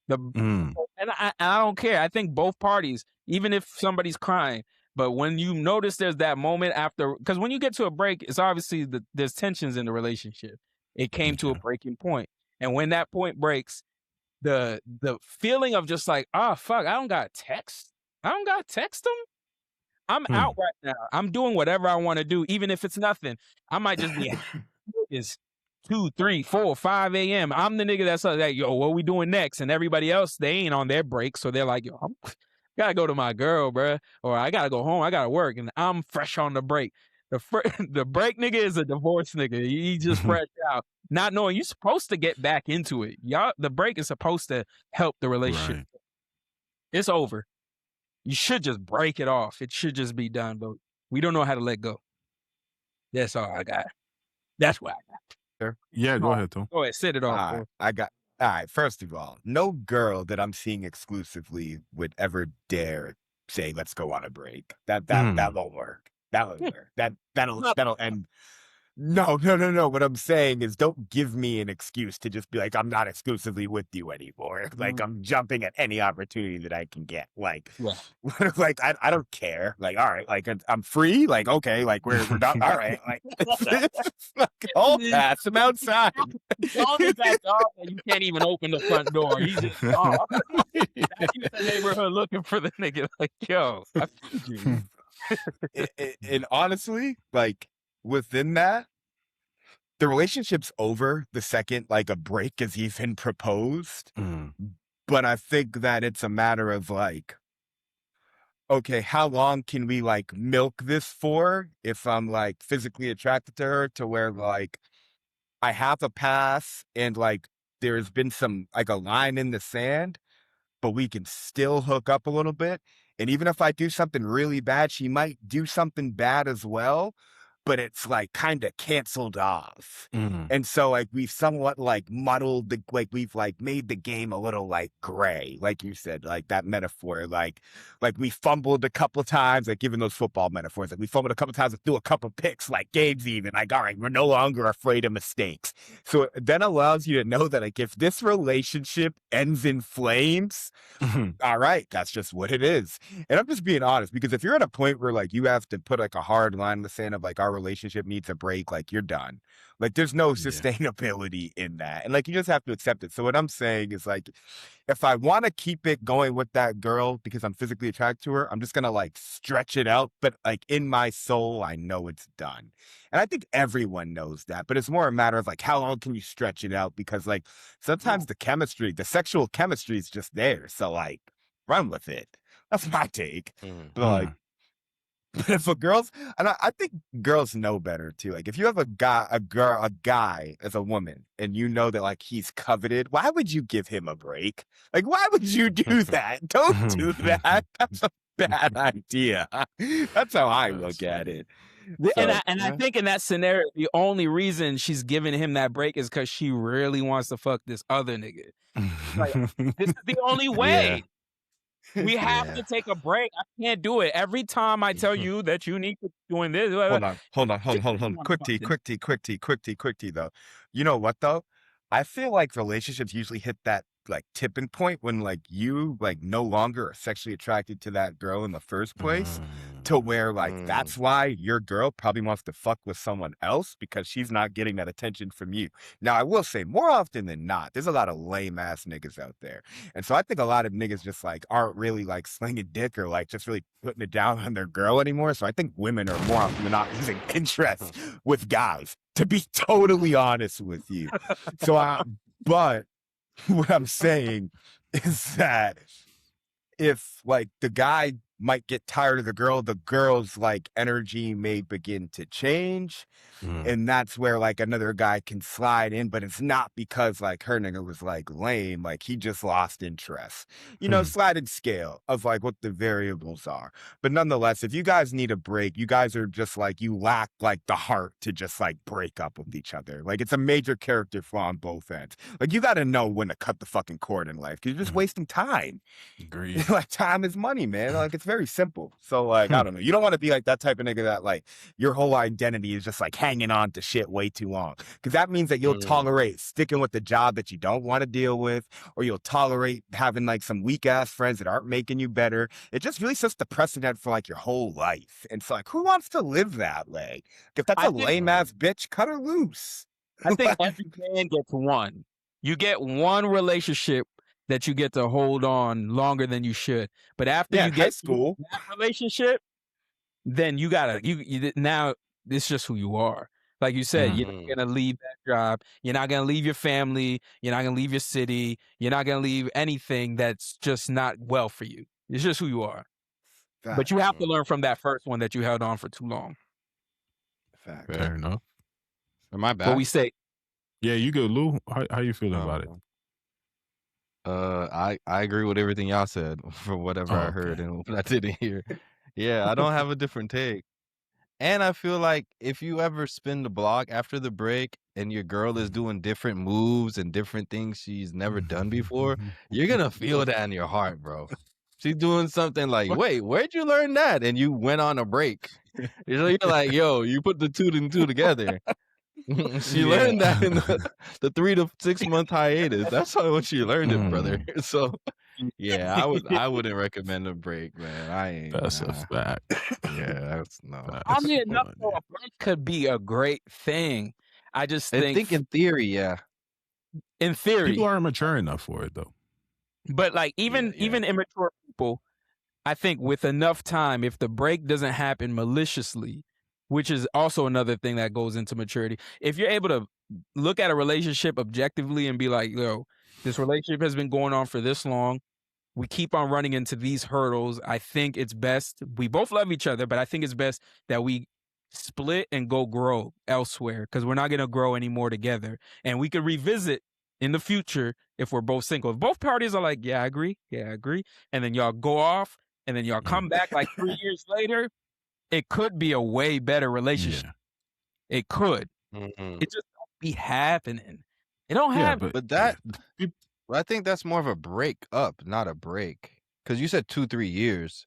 And I don't care. I think both parties, even if somebody's crying, but when you notice there's that moment after, because when you get to a break, it's obviously there's tensions in the relationship. It came to a breaking point. And when that point breaks, the feeling of just like, oh, fuck, I don't got text them. I'm out right now. I'm doing whatever I want to do, even if it's nothing. I might just be, it's 2, 3, 4, 5 a.m. I'm the nigga that's like, yo, what we doing next? And everybody else, they ain't on their break. So they're like, yo, I gotta go to my girl, bruh. Or I gotta go home. I gotta work. And I'm fresh on the break. The break nigga is a divorce nigga. He just fresh out. Not knowing you're supposed to get back into it. Y'all, the break is supposed to help the relationship. Right. It's over. You should just break it off. It should just be done, but we don't know how to let go. That's all I got. That's what I got. Sure. Yeah, go ahead, Tom. Go ahead, set it off. All right, first of all, no girl that I'm seeing exclusively would ever dare say, let's go on a break. That won't work. That won't work. That'll end. No. What I'm saying is, don't give me an excuse to just be like, I'm not exclusively with you anymore. Like, I'm jumping at any opportunity that I can get. Like, like I don't care. Like, all right, like I'm free. Like, okay, like we're done. All right, like all pass. I'm outside. As long as that dog, you can't even open the front door. He's just gone. He's in the neighborhood looking for the nigga. Like, yo, I feed you. And honestly, like, within that, the relationship's over the second like a break is even proposed. But I think that it's a matter of like, okay, how long can we like milk this for if I'm like physically attracted to her, to where like I have a pass and like there's been some like a line in the sand, but we can still hook up a little bit. And even if I do something really bad, she might do something bad as well, but it's like kind of canceled off. And so like we've somewhat like muddled the, like we've like made the game a little like gray, like you said, like that metaphor, like we fumbled a couple of times, like given those football metaphors, like we fumbled a couple of times and threw a couple of picks, like games even, like, all right, we're no longer afraid of mistakes. So it then allows you to know that like if this relationship ends in flames, all right, that's just what it is. And I'm just being honest, because if you're at a point where like you have to put like a hard line in the sand of like our relationship needs a break, like you're done. Like there's no sustainability in that. And like you just have to accept it. So what I'm saying is like if I want to keep it going with that girl because I'm physically attracted to her, I'm just gonna like stretch it out. But like in my soul, I know it's done. And I think everyone knows that, but it's more a matter of like how long can you stretch it out? Because like sometimes the sexual chemistry is just there. So like run with it. That's my take. But like but if a girl's, and I think girls know better too. Like if you have a guy as a woman, and you know that like he's coveted, why would you give him a break? Like why would you do that? Don't do that. That's a bad idea. That's how I look at it. So, I think in that scenario, the only reason she's giving him that break is because she really wants to fuck this other nigga. Like, this is the only way. We have to take a break. I can't do it. Every time I tell you that you need to doing this. Hold on. Quick tea though. You know what though? I feel like relationships usually hit that like tipping point when like you like no longer are sexually attracted to that girl in the first place, to where like that's why your girl probably wants to fuck with someone else because she's not getting that attention from you. Now I will say more often than not, there's a lot of lame ass niggas out there, and so I think a lot of niggas just like aren't really like slinging dick or like just really putting it down on their girl anymore. So I think women are more often than not losing interest with guys, to be totally honest with you. So but what I'm saying is that if like the guy might get tired of the girl's like energy may begin to change. And that's where like another guy can slide in, but it's not because like her nigga was like lame, like he just lost interest. You know, sliding scale of like what the variables are. But nonetheless, if you guys need a break, you guys are just like, you lack like the heart to just like break up with each other. Like it's a major character flaw on both ends. Like you got to know when to cut the fucking cord in life because you're just wasting time. Agreed. Like time is money, man. Like it's very simple. So like, I don't know. You don't want to be like that type of nigga that like your whole identity is just like hanging on to shit way too long. Because that means that you'll tolerate sticking with the job that you don't want to deal with, or you'll tolerate having like some weak ass friends that aren't making you better. It just really sets the precedent for like your whole life. And so like, who wants to live that way? If that's a lame ass bitch, cut her loose. I think every man gets one. You get one relationship that you get to hold on longer than you should. But after you get that relationship, then you gotta now it's just who you are. Like you said, you're not gonna leave that job, you're not gonna leave your family, you're not gonna leave your city, you're not gonna leave anything that's just not well for you. It's just who you are. But you have to learn from that first one that you held on for too long. Fair enough. Am I back? What we say? Yeah, you good, Lou? How you feeling about it? I agree with everything y'all said for whatever I heard and what I didn't hear. Yeah, I don't have a different take. And I feel like if you ever spin the block after the break and your girl is doing different moves and different things she's never done before, you're going to feel that in your heart, bro. She's doing something like, wait, where'd you learn that? And you went on a break. You're like, yo, you put the two and two together. She learned that in the 3 to 6 month hiatus. That's how she learned it, brother. So yeah, I wouldn't recommend a break, man. I ain't. That's a fact. Yeah, that's no. I mean, enough for a break could be a great thing. I just think in theory, yeah. In theory, people aren't mature enough for it though. But like even immature people, I think with enough time, if the break doesn't happen maliciously, which is also another thing that goes into maturity. If you're able to look at a relationship objectively and be like, yo, this relationship has been going on for this long. We keep on running into these hurdles. I think it's best. We both love each other, but I think it's best that we split and go grow elsewhere because we're not going to grow anymore together. And we could revisit in the future if we're both single. If both parties are like, yeah, I agree. Yeah, I agree. And then y'all go off and then y'all come back like 3 years later, it could be a way better relationship. Yeah. It could. Mm-hmm. It just don't be happening. It don't happen. But that, I think that's more of a break up, not a break. Because you said 2-3 years.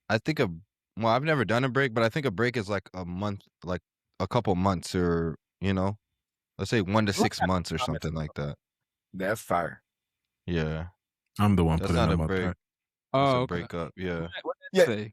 I think well, I've never done a break, but I think a break is like a month, like a couple months, or let's say 1 to 6 months or something like that. That's fire. Yeah, I'm the one that's putting not them a up break. there. That's a breakup. Yeah. Yeah.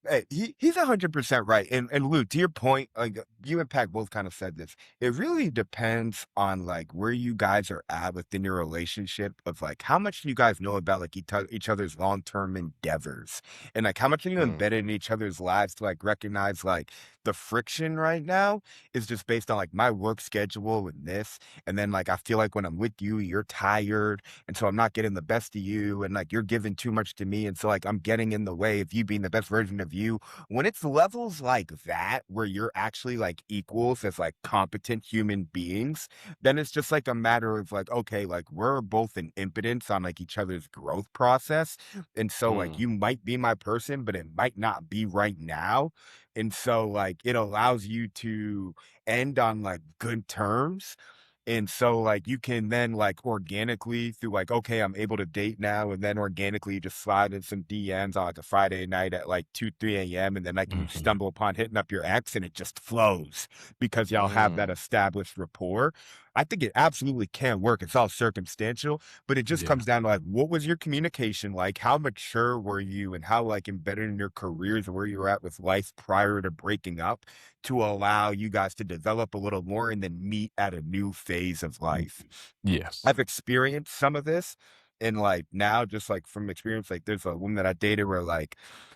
Hey, he's 100% right. And Lou, to your point, like you and Pac both kind of said this. It really depends on like where you guys are at within your relationship, of like how much you guys know about like each other's long-term endeavors, and like how much are you embedded in each other's lives to like recognize like the friction right now is just based on like my work schedule and this, and then like I feel like when I'm with you, you're tired, and so I'm not getting the best of you, and like you're giving too much to me, and so like I'm getting in the way of you being the best version of you. When it's levels like that where you're actually like equals as like competent human beings, then it's just like a matter of like, okay, like we're both an impotence on like each other's growth process, and so like you might be my person, but it might not be right now. And so like it allows you to end on like good terms. And so like you can then like organically through like, okay, I'm able to date now, and then organically just slide in some DMs on like a Friday night at like 2-3 a.m. and then like you stumble upon hitting up your ex, and it just flows because y'all have that established rapport. I think it absolutely can work. It's all circumstantial, but it just comes down to like, what was your communication like? How mature were you, and how like embedded in your careers where you were at with life prior to breaking up, to allow you guys to develop a little more and then meet at a new phase of life. Yes. I've experienced some of this, and like now, just like from experience, like there's a woman that I dated where like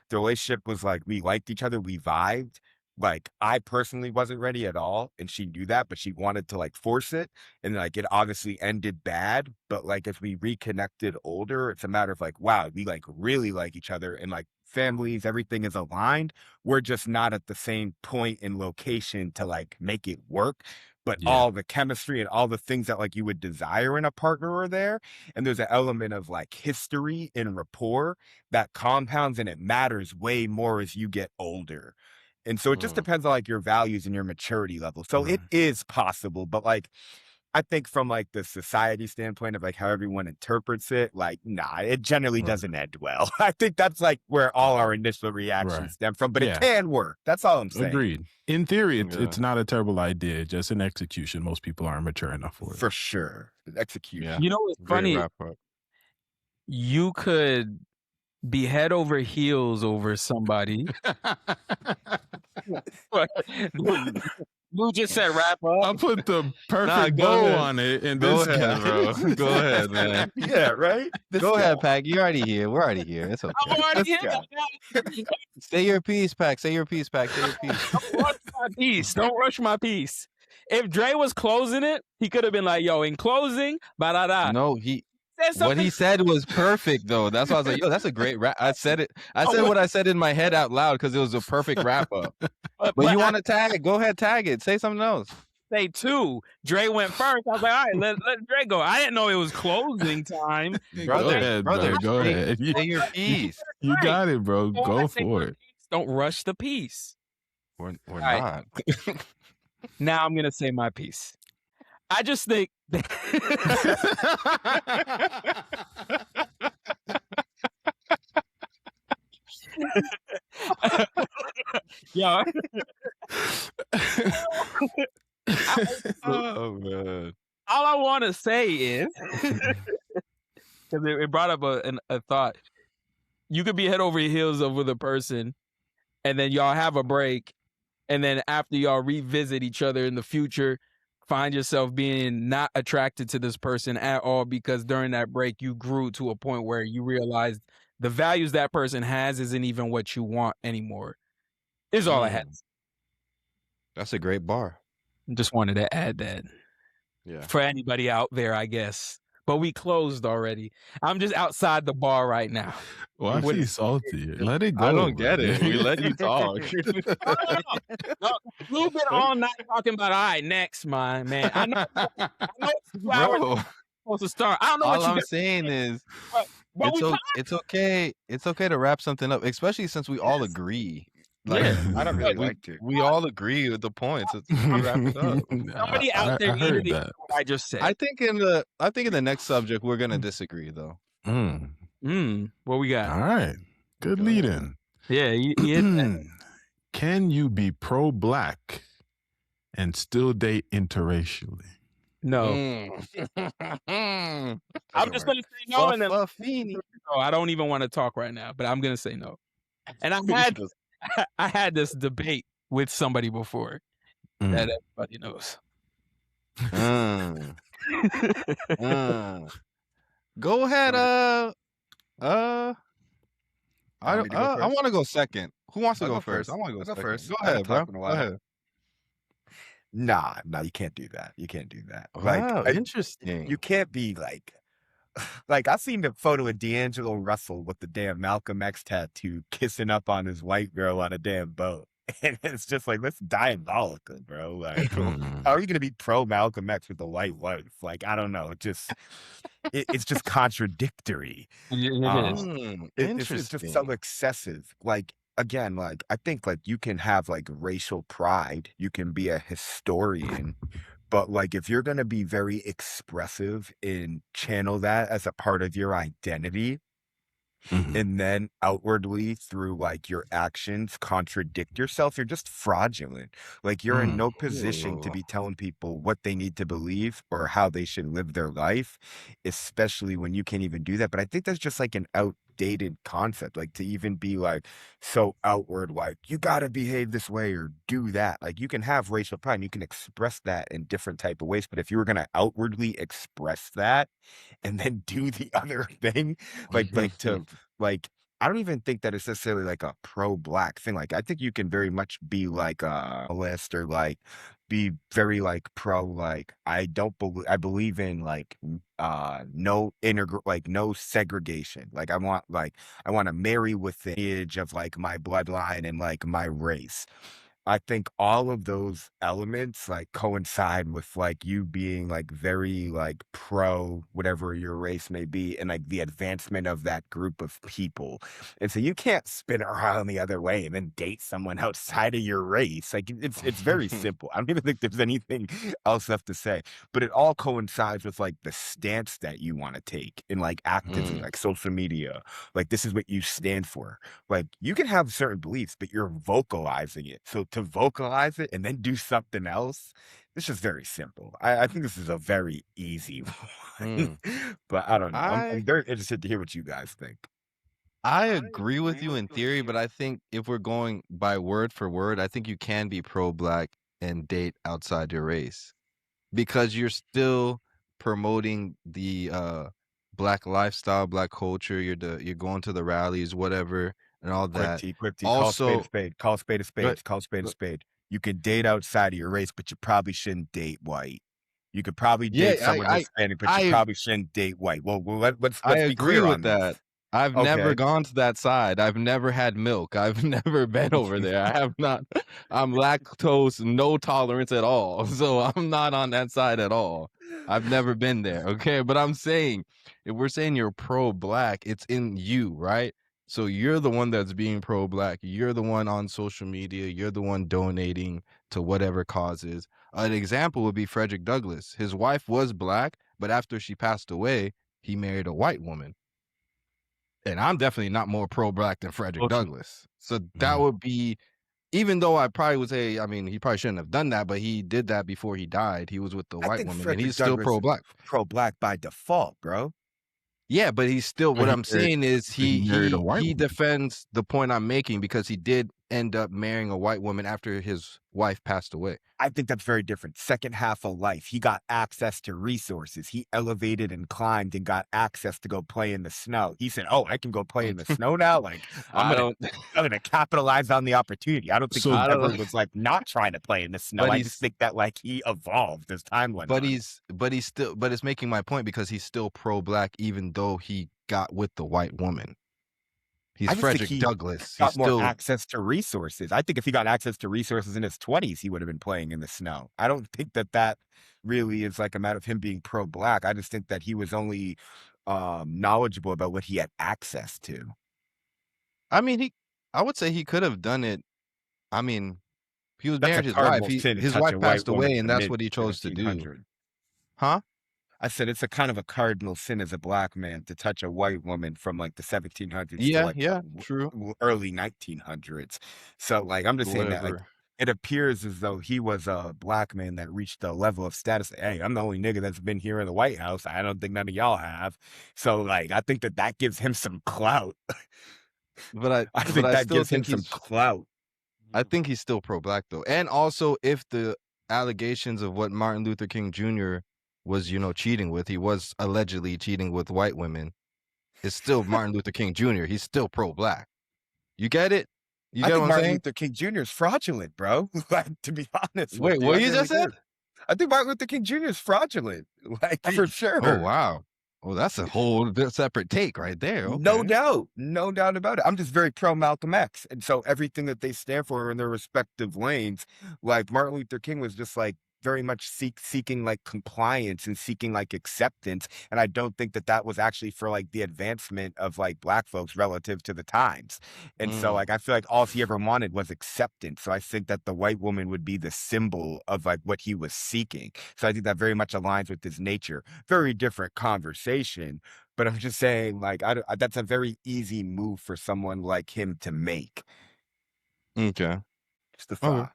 the relationship was like, we liked each other, we vibed. Like I personally wasn't ready at all, and she knew that, but she wanted to like force it, and like it obviously ended bad. But like as we reconnected older, it's a matter of like, wow, we like really like each other, and like families, everything is aligned. We're just not at the same point in location to like make it work, but all the chemistry and all the things that like you would desire in a partner are there. And there's an element of like history and rapport that compounds, and it matters way more as you get older. And so it just depends on like your values and your maturity level. So it is possible, but like I think from like the society standpoint of like how everyone interprets it, like, nah, it generally doesn't end well. I think that's like where all our initial reactions stem from, but it can work. That's all I'm saying. Agreed. In theory, it's not a terrible idea. Just in execution, most people aren't mature enough for it. For sure. Execution. Yeah. You know what's funny? You could be head over heels over somebody. Lou just said wrap up. I put the perfect bow on it, and go ahead, bro. Go ahead, man. Yeah, right? Go ahead, Pac. You're already here. We're already here. It's okay. I'm already here. Say your piece, Pac. Say your piece, Pac. Say your piece. Don't rush my piece. Don't rush my piece. If Dre was closing it, he could have been like, yo, in closing, ba-da-da. No, what he said was perfect, though. That's why I was like, yo, that's a great rap. I said it. I said what I said in my head out loud because it was a perfect wrap up. But you want to tag? Go ahead, tag it. Say something else. Say two. Dre went first. I was like, all right, let Dre go. I didn't know it was closing time. Brother, go ahead. Say your piece. You got it, bro. Go for it. Don't rush the piece. We're not. Now I'm going to say my piece. I just think yeah. Oh man. All I want to say is because it brought up a thought. You could be head over heels over the person, and then y'all have a break, and then after y'all revisit each other in the future, find yourself being not attracted to this person at all because during that break you grew to a point where you realized the values that person has isn't even what you want anymore. Is all I had. That's a great bar. Just wanted to add that. Yeah. For anybody out there, I guess. But we closed already. I'm just outside the bar right now. Why is he salty? Let it go. I don't get it. We let you talk. No, you've been all night talking about, all right, next, man. I know it's 2 hours supposed to start. I don't know all what I'm saying is It's okay. It's okay to wrap something up, especially since we all agree. Like, I don't really like to. We all agree with the points. It's wrap it up. Somebody out there needed to hear what I just said. I think in the next subject we're gonna disagree though. What we got? All right. Good lead in. Yeah. Can you be pro-black and still date interracially? No. I'm just gonna say no, and then no, I don't even want to talk right now, but I'm gonna say no. And I had this debate with somebody before that everybody knows. Go ahead. I want to go second. Who wants to go first? I want to go first. Go ahead, bro. Go ahead. Nah, you can't do that. You can't do that. Wow, interesting. You can't be like I seen the photo of D'Angelo Russell with the damn Malcolm X tattoo kissing up on his white girl on a damn boat. And it's just like, that's diabolical, bro. Like, how are you going to be pro Malcolm X with a white wife? Like, I don't know. It's just contradictory. It's just so excessive. Like, again, like, I think like you can have like racial pride. You can be a historian. But like, if you're going to be very expressive and channel that as a part of your identity, and then outwardly through like your actions contradict yourself, you're just fraudulent. Like, you're in no position to be telling people what they need to believe or how they should live their life, especially when you can't even do that. But I think that's just like an outdated concept, like to even be like so outward, like you got to behave this way or do that. Like, you can have racial pride and you can express that in different type of ways, but if you were going to outwardly express that and then do the other thing, I don't even think that it's necessarily like a pro-black thing. Like, I think you can very much be like a list or like be very like pro, like I believe in like no no segregation. Like, I want to marry with the age of like my bloodline and like my race. I think all of those elements like coincide with like you being like very like pro whatever your race may be and like the advancement of that group of people. And so you can't spin around the other way and then date someone outside of your race. Like, it's very simple. I don't even think there's anything else left to say, but it all coincides with like the stance that you want to take in like actively, like social media. Like, this is what you stand for. Like, you can have certain beliefs, but you're vocalizing it. So to vocalize it and then do something else, it's just very simple. I think this is a very easy one. But I don't know. I'm very interested to hear what you guys think. I agree with you in theory, but I think if we're going by word for word, I think you can be pro-black and date outside your race because you're still promoting the black lifestyle, black culture. You're going to the rallies, whatever, and all that. Quick T. Also, call a spade a spade. Call a spade a spade. You can date outside of your race, but you probably shouldn't date white. You could probably date someone Hispanic, but you probably shouldn't date white. Well, let's be clear on that. I've never gone to that side. I've never had milk. I've never been over there. I have not. I'm lactose, no tolerance at all. So I'm not on that side at all. I've never been there. Okay. But I'm saying, if we're saying you're pro-black, it's in you, right? So you're the one that's being pro-black. You're the one on social media. You're the one donating to whatever causes. An example would be Frederick Douglass. His wife was black, but after she passed away, he married a white woman. And I'm definitely not more pro-black than Frederick Douglass. So that would be, even though I probably would say, I mean, he probably shouldn't have done that, but he did that before he died. He was with the white woman, and he's still pro-black. Pro-black by default, bro. Yeah, but he's still, what I'm saying is he defends the point I'm making because he did end up marrying a white woman after his wife passed away. I think that's very different. Second half of life, he got access to resources. He elevated and climbed and got access to go play in the snow. He said, "Oh, I can go play in the snow now. Like, I'm gonna capitalize on the opportunity." I don't think he ever was like not trying to play in the snow. I just think that like he evolved as time went on. But it's making my point because he's still pro-black even though he got with the white woman. He's Frederick Douglass. He got more access to resources. I think if he got access to resources in his 20s, he would have been playing in the snow. I don't think that really is like a matter of him being pro-black. I just think that he was only knowledgeable about what he had access to. I mean, I would say he could have done it. I mean, he was married his wife. His wife passed away, and that's what he chose to do. Huh? I said it's a kind of a cardinal sin as a black man to touch a white woman from like the 1700s to like true. early 1900s. So like I'm just saying that like it appears as though he was a black man that reached a level of status. Hey, I'm the only nigga that's been here in the White House. I don't think none of y'all have. So like I think that gives him some clout. But I think that gives him some clout. I think he's still pro-black though, and also if the allegations of what Martin Luther King Jr. was, cheating with, he was allegedly cheating with white women. It's still Martin Luther King Jr. He's still pro-black. You get it? You get what I'm Martin saying? Luther King Jr. is fraudulent, bro. Like, to be honest. Wait, what you just said? I think Martin Luther King Jr. is fraudulent. Like, for sure. Oh, wow. Well, that's a whole separate take right there. Okay. No doubt about it. I'm just very pro Malcolm X. And so everything that they stand for in their respective lanes, like Martin Luther King was just like very much seeking like compliance and seeking like acceptance. And I don't think that was actually for like the advancement of like black folks relative to the times. And so like I feel like all he ever wanted was acceptance. So I think that the white woman would be the symbol of like what he was seeking. So I think that very much aligns with his nature. Very different conversation. But I'm just saying, like, that's a very easy move for someone like him to make. Okay. Just the thought.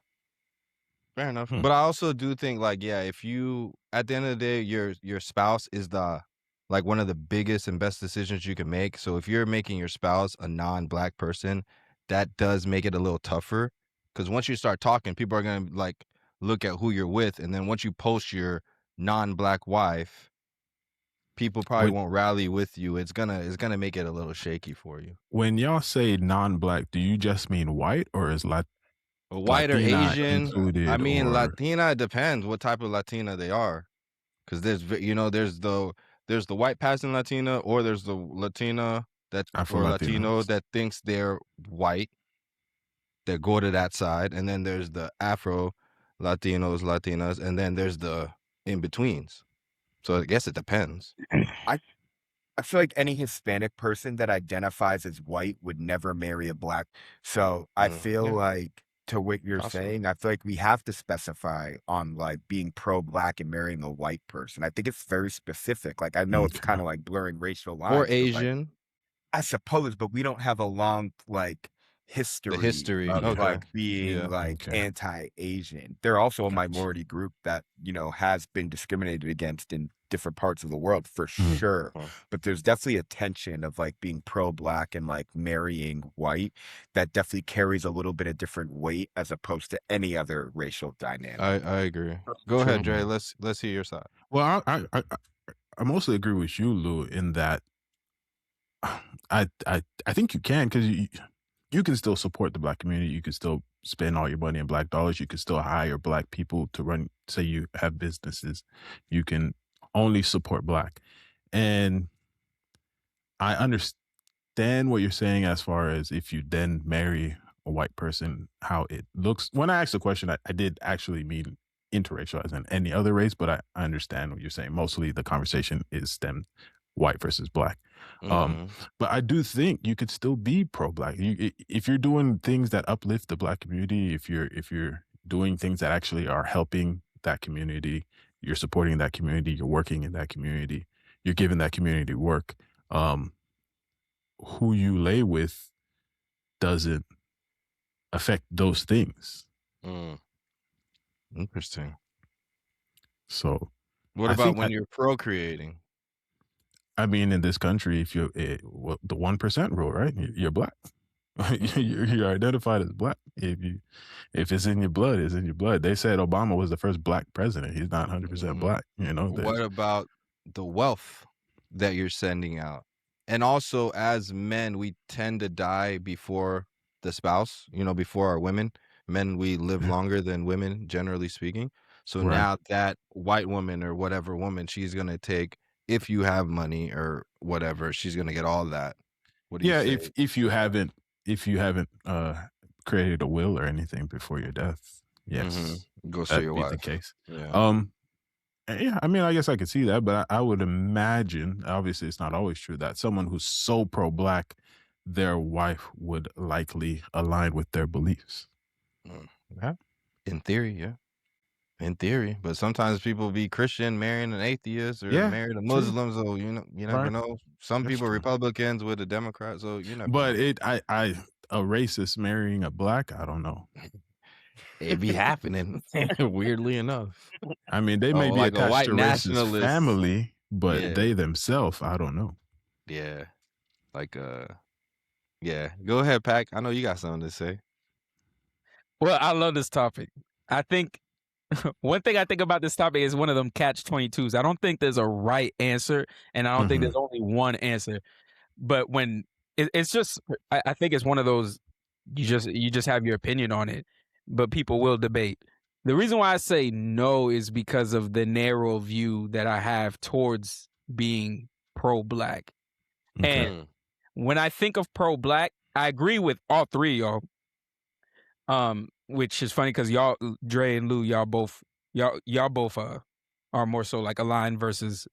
Fair enough. But I also do think, like, yeah, if you, at the end of the day, your spouse is like one of the biggest and best decisions you can make. So if you're making your spouse a non-black person, that does make it a little tougher. Because once you start talking, people are going to like look at who you're with. And then once you post your non-black wife, people probably won't rally with you. It's gonna make it a little shaky for you. When y'all say non-black, do you just mean white, or is white or Asian included? I mean, Latina, it depends what type of Latina they are. Because there's the white passing Latina, or there's the Latina or Latino that thinks they're white, that go to that side, and then there's the Afro Latinas, and then there's the in-betweens. So I guess it depends. I feel like any Hispanic person that identifies as white would never marry a black. So I feel like, to what you're saying, I feel like we have to specify on like being pro-black and marrying a white person. I think it's very specific. Like I know it's kind of like blurring racial lines. Or Asian. Like, I suppose, but we don't have a long like history of like being anti-Asian. They're also a minority group that, has been discriminated against in different parts of the world for sure. But there's definitely a tension of like being pro-black and like marrying white that definitely carries a little bit of different weight as opposed to any other racial dynamic. I agree. Go ahead, Dre. Let's hear your side. Well, I mostly agree with you, Lou, in that I think you can, because you can still support the black community. You can still spend all your money in black dollars. You can still hire black people to run, say you have businesses. You can only support black. And I understand what you're saying as far as if you then marry a white person, how it looks. When I asked the question, I did actually mean interracial as in any other race, but I understand what you're saying. Mostly the conversation is stemmed white versus black. But I do think you could still be pro-black. If you're doing things that uplift the black community, if you're doing things that actually are helping that community, you're supporting that community, you're working in that community, you're giving that community work, who you lay with doesn't affect those things. Interesting. So what about when you're procreating? I mean, in this country, if you're the 1% rule, right? You're black. You're identified as black. If it's in your blood, it's in your blood. They said Obama was the first black president. He's not 100% black. What about the wealth that you're sending out? And also, as men, we tend to die before the spouse. Before our women. Men, we live longer than women, generally speaking. So now that white woman or whatever woman, she's gonna take. If you have money or whatever, she's gonna get all that. What do you say? if you haven't created a will or anything before your death, yes, goes to your wife. The case. Yeah. Yeah, I mean, I guess I could see that, but I would imagine, obviously it's not always true, that someone who's so pro-black, their wife would likely align with their beliefs. Yeah. In theory, yeah. In theory, but sometimes people be Christian marrying an atheist or married a Muslim, so you never know. Some people Republicans with a Democrat, so you never But know. a racist marrying a black, I don't know. It be happening, weirdly enough. I mean, they may be like a attached white to racist nationalist family, but they themselves, I don't know. Yeah. Like yeah. Go ahead, Pac. I know you got something to say. Well, I love this topic. I think one thing I think about this topic is one of them catch-22s. I don't think there's a right answer, and I don't think there's only one answer. But when it's just, I think it's one of those, you just have your opinion on it, but people will debate. The reason why I say no is because of the narrow view that I have towards being pro-black. And when I think of pro-black, I agree with all three of y'all. Which is funny because y'all, Dre and Lou, y'all both are more so like aligned versus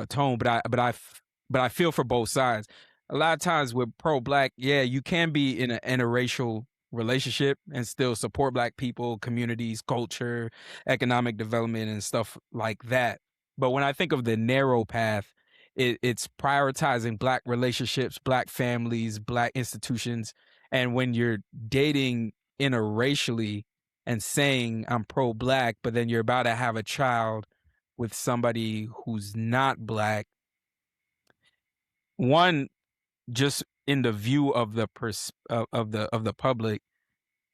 Tone, but I feel for both sides. A lot of times with pro-black, yeah, you can be in an interracial relationship and still support black people, communities, culture, economic development, and stuff like that. But when I think of the narrow path, it's prioritizing black relationships, black families, black institutions. And when you're dating interracially and saying I'm pro-black, but then you're about to have a child with somebody who's not black, one, just in the view of the of the public,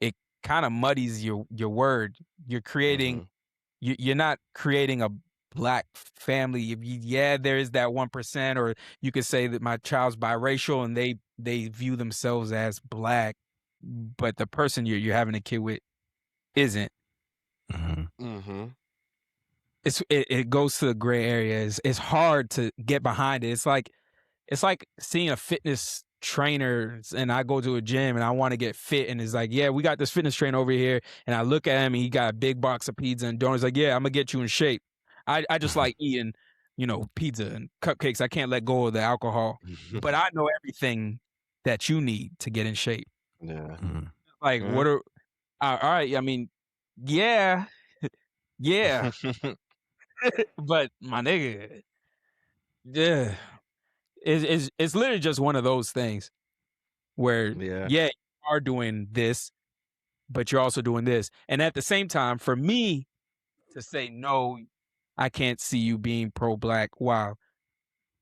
it kind of muddies your word. You're creating, you're not creating a black family. Yeah, there is that 1%, or you could say that my child's biracial and they view themselves as black, but the person you're having a kid with isn't. It goes to the gray areas. It's hard to get behind it. It's like seeing a fitness trainer, and I go to a gym and I want to get fit, and it's like, yeah, we got this fitness trainer over here, and I look at him and he got a big box of pizza and donuts. Like, yeah, I'm gonna get you in shape. I just like eating, pizza and cupcakes. I can't let go of the alcohol, but I know everything that you need to get in shape. Yeah. Like, what are all right? I mean, yeah, yeah. But my nigga, yeah, it's literally just one of those things where you are doing this, but you're also doing this, and at the same time, for me to say no, I can't see you being pro-black while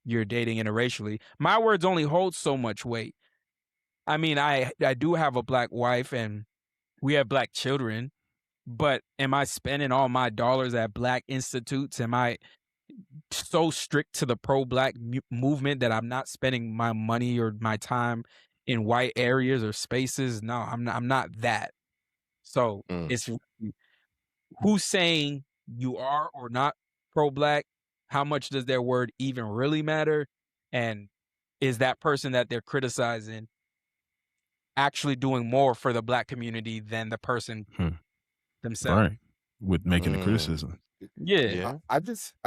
you're dating interracially. My words only hold so much weight. I mean, I do have a black wife and we have black children, but am I spending all my dollars at black institutes? Am I so strict to the pro-black movement that I'm not spending my money or my time in white areas or spaces? No, I'm not that. So it's who's saying you are or not pro-black? How much does their word even really matter? And is that person that they're criticizing actually doing more for the black community than the person themselves? Right. With making the criticism. Yeah. I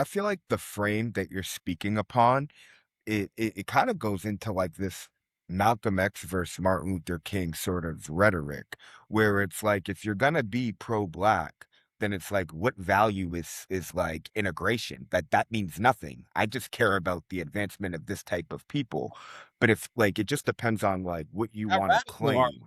feel like the frame that you're speaking upon, it kind of goes into like this Malcolm X versus Martin Luther King sort of rhetoric, where it's like, if you're gonna be pro-black, then it's like, what value is like integration? That means nothing. I just care about the advancement of this type of people. But if like, it just depends on like what you want to claim.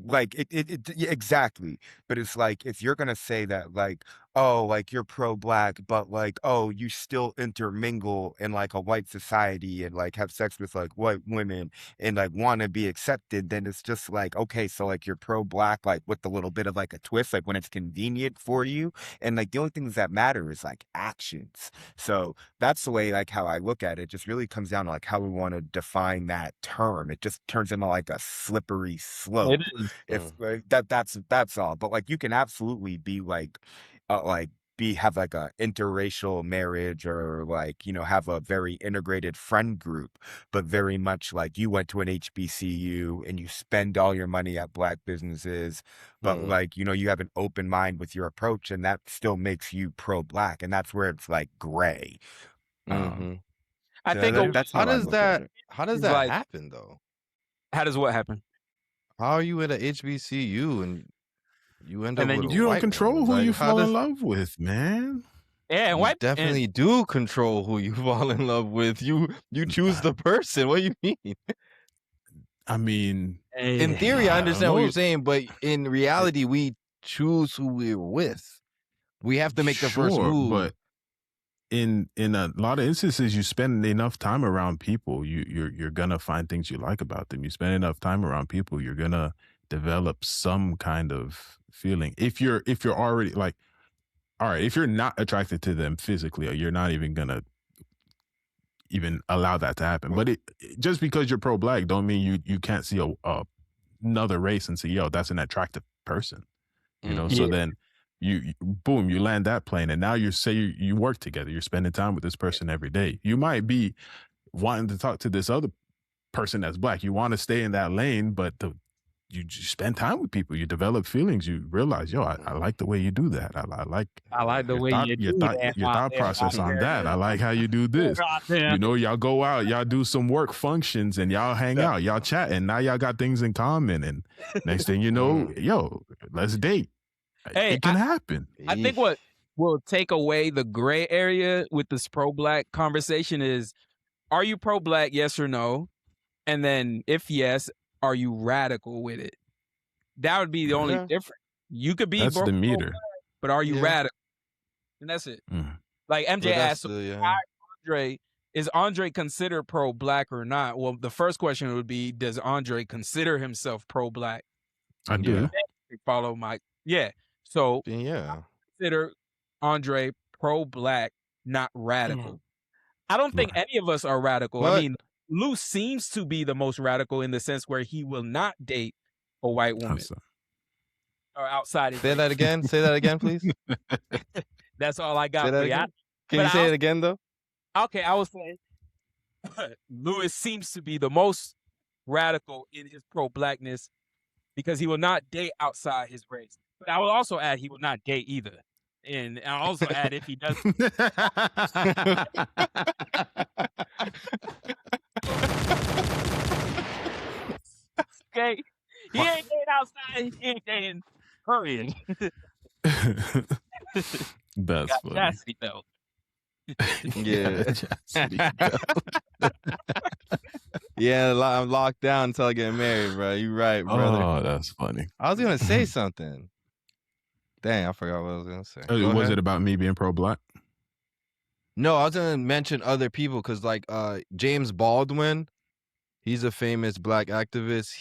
Like yeah, exactly. But it's like, if you're gonna say that like, oh, like you're pro-black, but like, oh, you still intermingle in like a white society and like have sex with like white women and like want to be accepted, then it's just like, okay, so like you're pro-black, like with a little bit of like a twist, like when it's convenient for you. And like the only things that matter is like actions. So that's the way like how I look at it. It just really comes down to like how we want to define that term. It just turns into like a slippery slope. If like, that's all. But like you can absolutely be like have like a interracial marriage, or like, you know, have a very integrated friend group, but very much like you went to an HBCU and you spend all your money at Black businesses, but like, you know, you have an open mind with your approach, and that still makes you pro-Black, and that's where it's like gray. I think that's how does that like, happen though? How does what happen? How are you at a HBCU and you end up with you don't control who you fall in love with, man. Yeah, and you definitely do control who you fall in love with. You choose the person. What do you mean? I mean, in theory, I understand what you're saying, but in reality, we choose who we're with. We have to make the first move. But in a lot of instances, you spend enough time around people, you're gonna find things you like about them. You spend enough time around people, you're gonna develop some kind of feeling. If you're already like, all right, if you're not attracted to them physically, or you're not even gonna even allow that to happen. But just because you're pro-Black don't mean you can't see another race and say, yo, that's an attractive person, you know? So then you boom, you land that plane, and now you work together, you're spending time with this person every day. You might be wanting to talk to this other person that's Black. You want to stay in that lane, but you spend time with people, you develop feelings, you realize, yo, I like the way you do that. I like the way your thought process on that. I like how you do this. You know, y'all go out, y'all do some work functions, and y'all hang out, y'all chat, and now y'all got things in common. And next thing you know, yo, let's date. Hey, it can happen. I think what will take away the gray area with this pro-Black conversation is, are you pro-Black, yes or no? And then if yes, are you radical with it? That would be the only difference. You could be that's the meter, but are you radical? And that's it. Like MJ asked, is Andre considered pro-Black or not? Well, the first question would be, does Andre consider himself pro-Black? I do. Follow Mike. Yeah. So consider Andre pro-Black, not radical. I don't think any of us are radical. But I mean, Lou seems to be the most radical in the sense where he will not date a white woman or outside. Say that again. Say that again, please. That's all I got. Can you say it again, though? Okay, I was saying Lewis seems to be the most radical in his pro-Blackness because he will not date outside his race. But I will also add he will not date either. And I'll also add if he does. Okay, he ain't dating outside. He ain't dating hurrying. That's funny. Chastity belt. I'm locked down until I get married, bro. You right, brother. Oh, that's funny. I was gonna say something. Dang, I forgot what I was gonna say. Was it about me being pro-Black? No, I was gonna mention other people because, like, James Baldwin, he's a famous Black activist.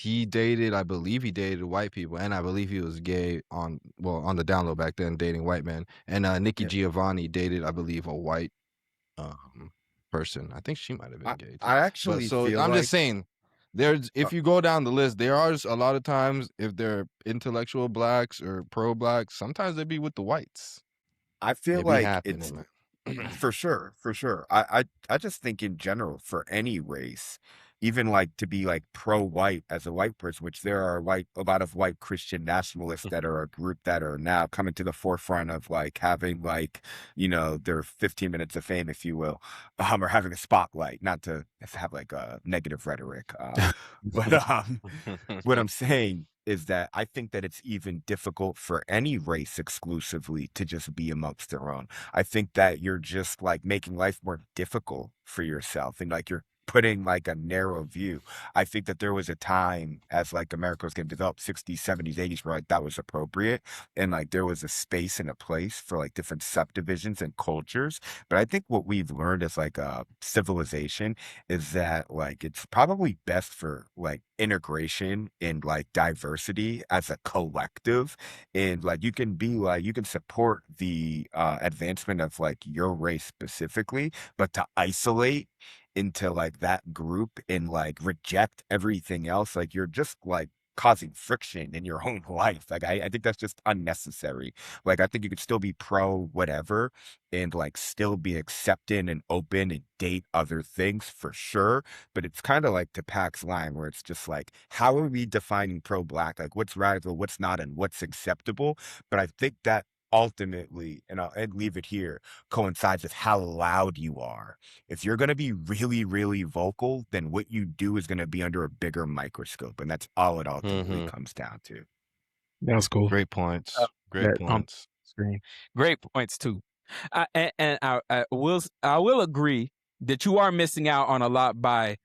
I believe he dated white people, and I believe he was gay on the down low back then, dating white men. And Nikki Giovanni dated, I believe, a white person. I think she might have been gay too. I actually I'm just saying, if you go down the list, there are a lot of times, if they're intellectual Blacks or pro-Blacks, sometimes they be with the whites. I feel like it's for sure. I just think in general, for any race, even like to be like pro-white as a white person, which there are a lot of white Christian nationalists that are a group that are now coming to the forefront of like having like, you know, their 15 minutes of fame, if you will, or having a spotlight, not to have like a negative rhetoric. But what I'm saying is that I think that it's even difficult for any race exclusively to just be amongst their own. I think that you're just like making life more difficult for yourself, and like you're putting like a narrow view. I think that there was a time as like America was getting developed, 60s, 70s, 80s, where like that was appropriate, and like there was a space and a place for like different subdivisions and cultures. But I think what we've learned as like a civilization is that like it's probably best for like integration and like diversity as a collective, and like you can support the advancement of like your race specifically, but to isolate into like that group and like reject everything else, like you're just like causing friction in your own life. Like, I think that's just unnecessary. Like, I think you could still be pro whatever and like still be accepting and open and date other things for sure. But it's kind of like to Pac's line where it's just like, how are we defining pro-Black? Like, what's radical, what's not, and what's acceptable? But I think that ultimately, and I'll leave it here, coincides with how loud you are. If you're going to be really, really vocal, then what you do is going to be under a bigger microscope. And that's all it ultimately comes down to. That's cool. Great points. Great points. Screen. Great points too. I will agree that you are missing out on a lot by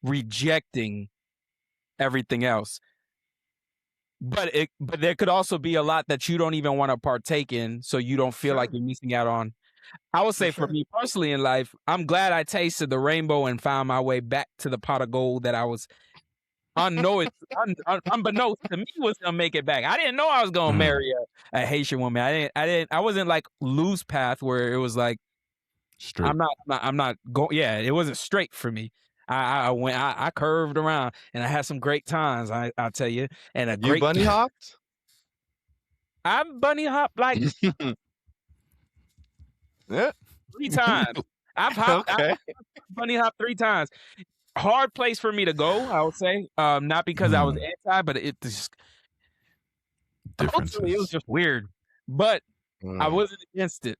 rejecting everything else. But there could also be a lot that you don't even want to partake in, so you don't feel like you're missing out on. I would say for me personally in life, I'm glad I tasted the rainbow and found my way back to the pot of gold that I was unbeknownst to me was gonna make it back. I didn't know I was gonna marry a Haitian woman. I wasn't like loose path where it was like straight. I'm not going. Yeah, it wasn't straight for me. I curved around and I had some great times. I'll tell you. And a great bunny hopped? I bunny hopped like Yeah. 3 times. I've bunny hopped 3 times. Hard place for me to go, I would say. Not because I was anti, but it just culturally it was just weird. But I wasn't against it.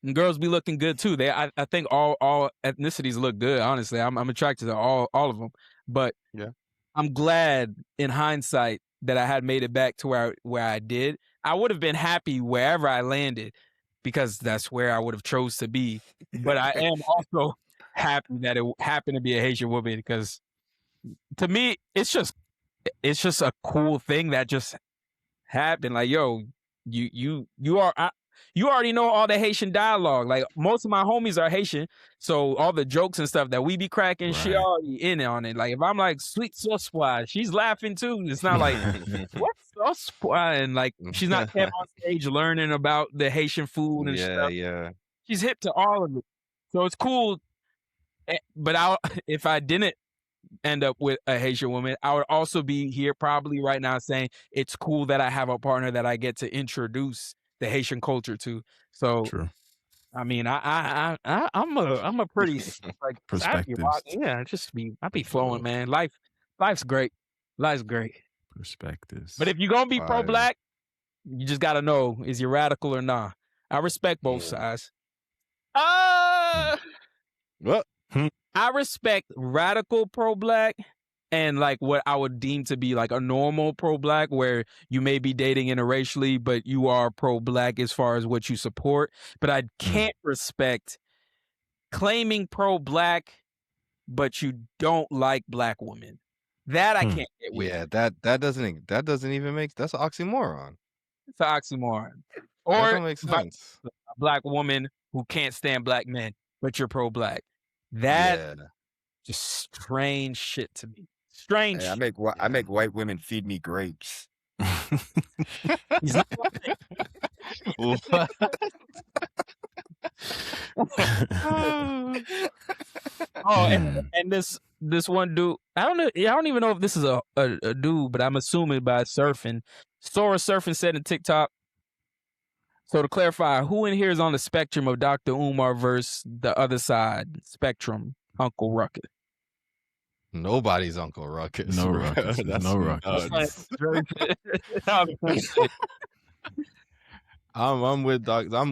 And girls be looking good too. I think all ethnicities look good. Honestly, I'm attracted to all of them. But yeah, I'm glad in hindsight that I had made it back to where I did. I would have been happy wherever I landed because that's where I would have chose to be. But I am also happy that it happened to be a Haitian woman because to me it's just a cool thing that just happened. Like, yo, you already know all the Haitian dialogue. Like most of my homies are Haitian, so all the jokes and stuff that we be cracking, she already in on it. Like if I'm like sweet sauce, she's laughing too. It's not like what's sauce, and like she's not kept on stage learning about the Haitian food and stuff. Yeah, she's hip to all of it, so it's cool. But if I didn't end up with a Haitian woman, I would also be here probably right now saying it's cool that I have a partner that I get to introduce the Haitian culture to. So, true. I mean, I'm a pretty like perspective. I be flowing, man. Life's great. Life's great. Perspectives. But if you're gonna be pro-Black, you just gotta know, is you radical or not? I respect both sides. What? I respect radical pro-Black and like what I would deem to be like a normal pro-Black where you may be dating interracially, but you are pro-Black as far as what you support. But I can't respect claiming pro-Black, but you don't like Black women. That I can't get with. Yeah, that doesn't even make, that's an oxymoron. It's an oxymoron. Or that don't make sense. A Black woman who can't stand Black men, but you're pro-Black. That just strange shit to me. Strange. Hey, I make white women feed me grapes. He's not What? and this one dude, I don't even know if this is a dude, but I'm assuming by surfing. Sora Surfing said in TikTok. So to clarify, who in here is on the spectrum of Dr. Umar versus the other side spectrum, Uncle Ruckus? Nobody's Uncle Ruckus. No Ruckus. No Ruckus. I'm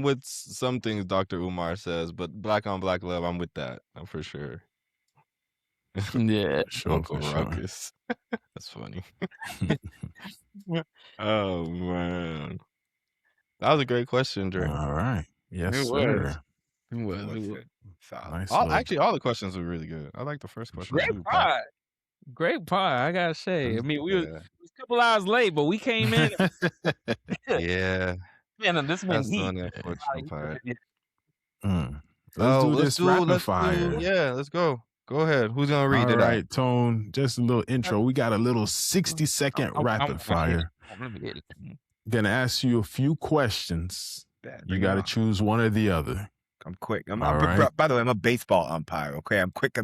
with some things Dr. Umar says, but Black on Black love, I'm with that for sure. Yeah, Uncle Ruckus. That's funny. Oh man. That was a great question, Dre. All right. Yes, it sir. It was. Nice actually, all the questions were really good. I like the first question. Great pie, I gotta say. I mean, we was a couple hours late, but we came in. Yeah. Man, this man That's the unfortunate part. Let's do rapid fire. Yeah, let's go. Go ahead. Who's gonna read it? All right, Tone. Just a little intro. We got a little 60-second rapid fire. Gonna ask you a few questions. You got to choose one or the other. I'm quick. By the way, I'm a baseball umpire. Okay, I'm quick. I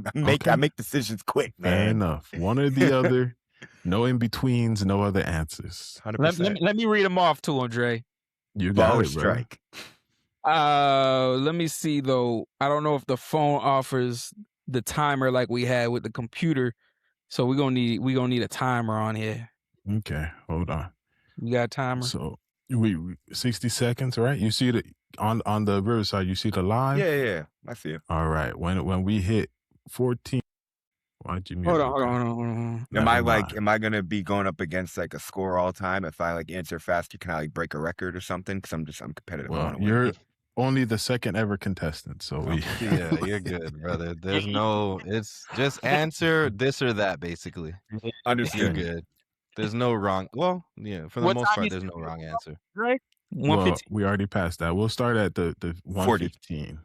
make decisions quick, man. Fair enough. One or the other. No in-betweens, no other answers. 100%. Let me read them off to him, Dre. You got Ball or it, bro. strike. Let me see though. I don't know if the phone offers the timer like we had with the computer, so we're gonna need a timer on here. Okay, hold on. You got a timer? So we 60 seconds, right? You see the on the Riverside. You see the live. Yeah. I see it. All right. When we hit 14, why'd you mute? Hold on. Am I gonna be going up against like a score all time? If I like answer faster, can I like break a record or something? Because I'm competitive. Well, you're only the second ever contestant, so yeah, you're good, brother. There's no, it's just answer this or that, basically. Understood. You're good. There's no wrong. Well, yeah, for the most part, there's no wrong answer. Right? Well, we already passed that. We'll start at the 115.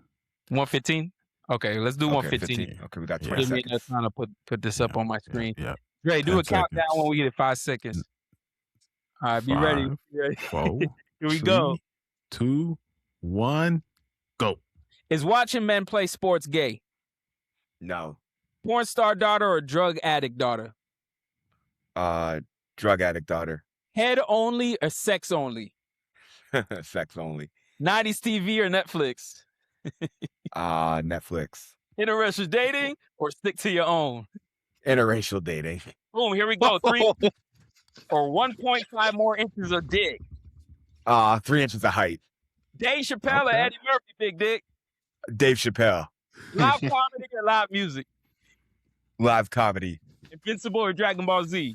115. Okay, let's do 115. Okay, we got 20 seconds. That's trying to put this up on my screen. Yeah. Dre, do a 10 countdown seconds. when we hit 5 seconds. All right, be 5, ready. 4, Here we go. 2, 1, go. Is watching men play sports gay? No. Porn star daughter or drug addict daughter? Drug addict daughter. Head only or sex only? Sex only. 90s TV or Netflix? Netflix. Interracial dating or stick to your own? Interracial dating. Boom, here we go. 3 or 1.5 more inches of dick. 3 inches of height. Dave Chappelle or Eddie Murphy, big dick? Dave Chappelle. Live comedy or live music? Live comedy. Invincible or Dragon Ball Z?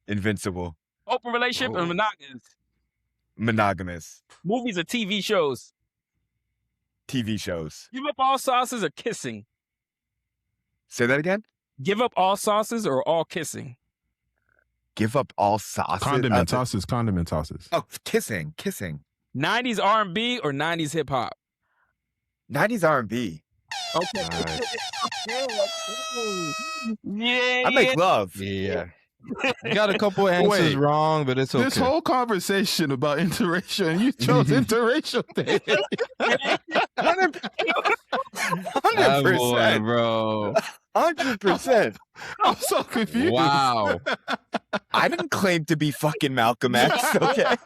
Invincible. Open relationship or monogamous? Monogamous. Movies or TV shows? TV shows. Give up all sauces or kissing? Say that again? Give up all sauces or all kissing? Give up all sauces. Condiment sauces. Oh, kissing. 90s R&B or 90s hip hop? 90s R&B. Okay. Right. I make love. Yeah. You got a couple answers wrong, but it's okay. This whole conversation about interracial, and you chose interracial dating. 100%, bro. 100%. I'm so confused. Wow. I didn't claim to be fucking Malcolm X, okay?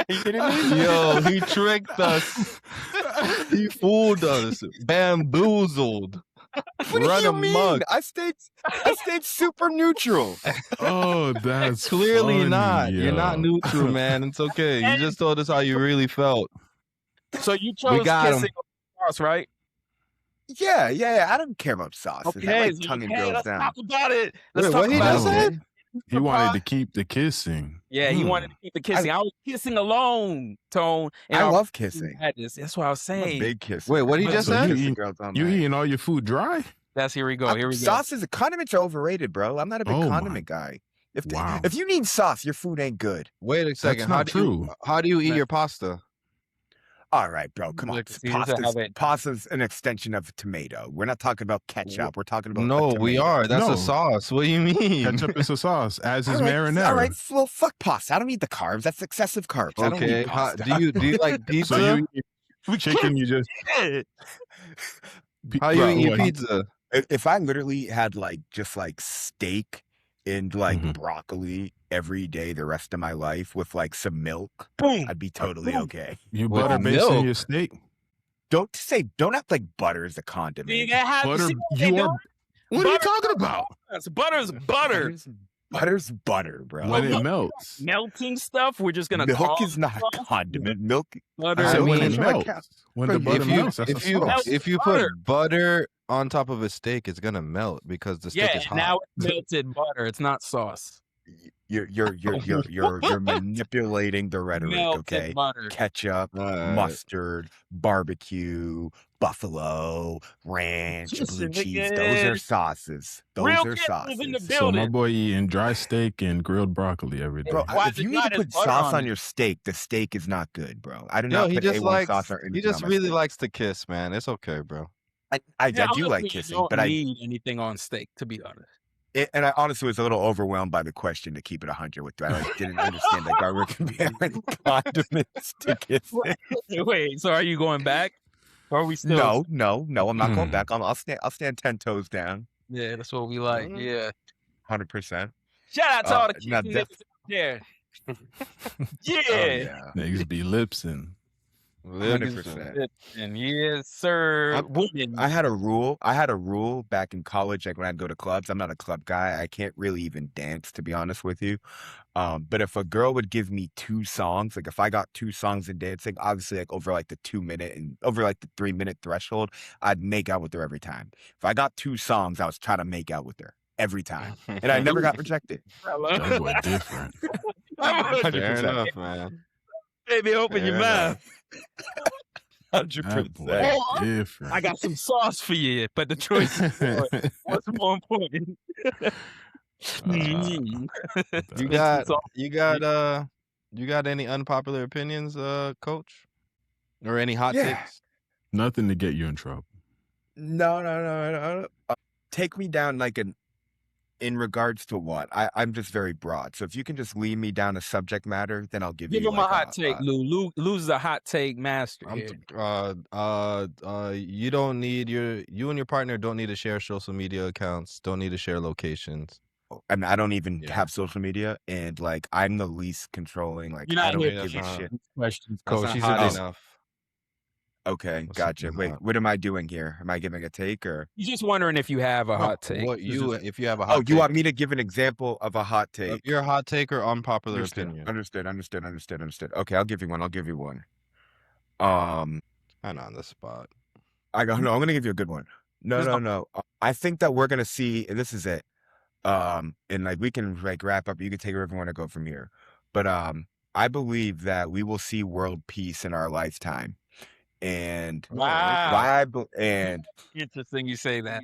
Are you kidding me? Yo, he tricked us. He fooled us. Bamboozled. What do you mean? I stayed super neutral. Oh, that's clearly funny, not. yo. You're not neutral, man. It's okay. You just told us how you really felt. So you chose kissing sauce, right? Yeah. I don't care about sauces. Okay, I like tonguing girls let's down. talk about it. Wait, what he just said? He wanted to keep the kissing. Yeah, he wanted to keep the kissing. I was kissing alone, Tone. And I love kissing. That's what I was saying. I'm a big kisser. Wait, what he just said? You eating all your food dry? Here we go. Sauces, condiments are overrated, bro. I'm not a big condiment guy. If you need sauce, your food ain't good. Wait a second. That's not true. How do you eat your pasta? All right, bro. Come on. Pasta's an extension of tomato. We're not talking about ketchup. We're talking about No, we are. That's a sauce. What do you mean? Ketchup is a sauce, as is marinara. All right, well, fuck pasta. I don't eat the carbs. That's excessive carbs. Okay. I don't eat pasta. Do you like pizza? So you eat chicken, you just... How you eat pizza? If I literally had just steak and broccoli every day the rest of my life with some milk, boom, I'd be totally okay. You butter basting your steak? Don't act like butter is a condiment. Butter, what are you talking about? Butter's butter. Butter's butter, bro. When it melts. Melting stuff, we're just going to Milk is not a condiment. Milk. Butter. I said when it melts. When the butter melts, that's a sauce. If you put butter on top of a steak, it's gonna melt because the steak is hot. Now it's melted butter. It's not sauce. You're manipulating the rhetoric, okay? Butter. Ketchup, mustard, barbecue, buffalo, ranch, blue cheese. Those are sauces. So my boy eating dry steak and grilled broccoli every day. Bro, if you need to put sauce on your steak, the steak is not good, bro. I do not put A1 sauce on anything. He just really likes to kiss, man. It's okay, bro. I do like kissing, but I don't need anything on steak, to be honest. And I honestly was a little overwhelmed by the question to keep it 100 with you. I didn't understand that there were comparing condiments to kissing. Wait, so are you going back? Or are we still? No. I'm not going back. I'll stand 10 toes down. Yeah, that's what we like. Yeah. 100%. Shout out to all the kids and niggas out there. Yeah. Niggas be lipsing. 100%. And yes, sir. I had a rule back in college, like when I'd go to clubs. I'm not a club guy. I can't really even dance, to be honest with you. But if a girl would give me 2 songs, like if I got 2 songs in dancing, obviously like over like the 2 minute and over like the 3 minute threshold, I'd make out with her every time. If I got 2 songs, I was trying to make out with her every time, and I never got rejected. That boy different. 100%. Fair enough, man. Baby, open your mouth. 100%. Different. I got some sauce for you, but the choice is what's more important. You got any unpopular opinions, Coach, or any hot takes? Nothing to get you in trouble. No. Take me down like in regards to what? I'm just very broad. So if you can just lead me down a subject matter, then I'll give you him a hot take, Lou. Lou's a hot take master. You don't need you and your partner don't need to share social media accounts. Don't need to share locations. I mean, I don't even have social media, and like I'm the least controlling. Like I don't give a shit. Questions, Coach. That's She's not hot enough. Okay, gotcha. Wait, what am I doing here? Am I giving a take or? He's just wondering if you have a hot take. If you have a hot take. You want me to give an example of a hot take? Your hot take or unpopular opinion? Understood. Okay, I'll give you one. Kind of on the spot. I'm gonna give you a good one. No. I think that we're gonna see, and this is it. And like we can like wrap up. You can take wherever you want to go from here. But I believe that we will see world peace in our lifetime. And and interesting you say that.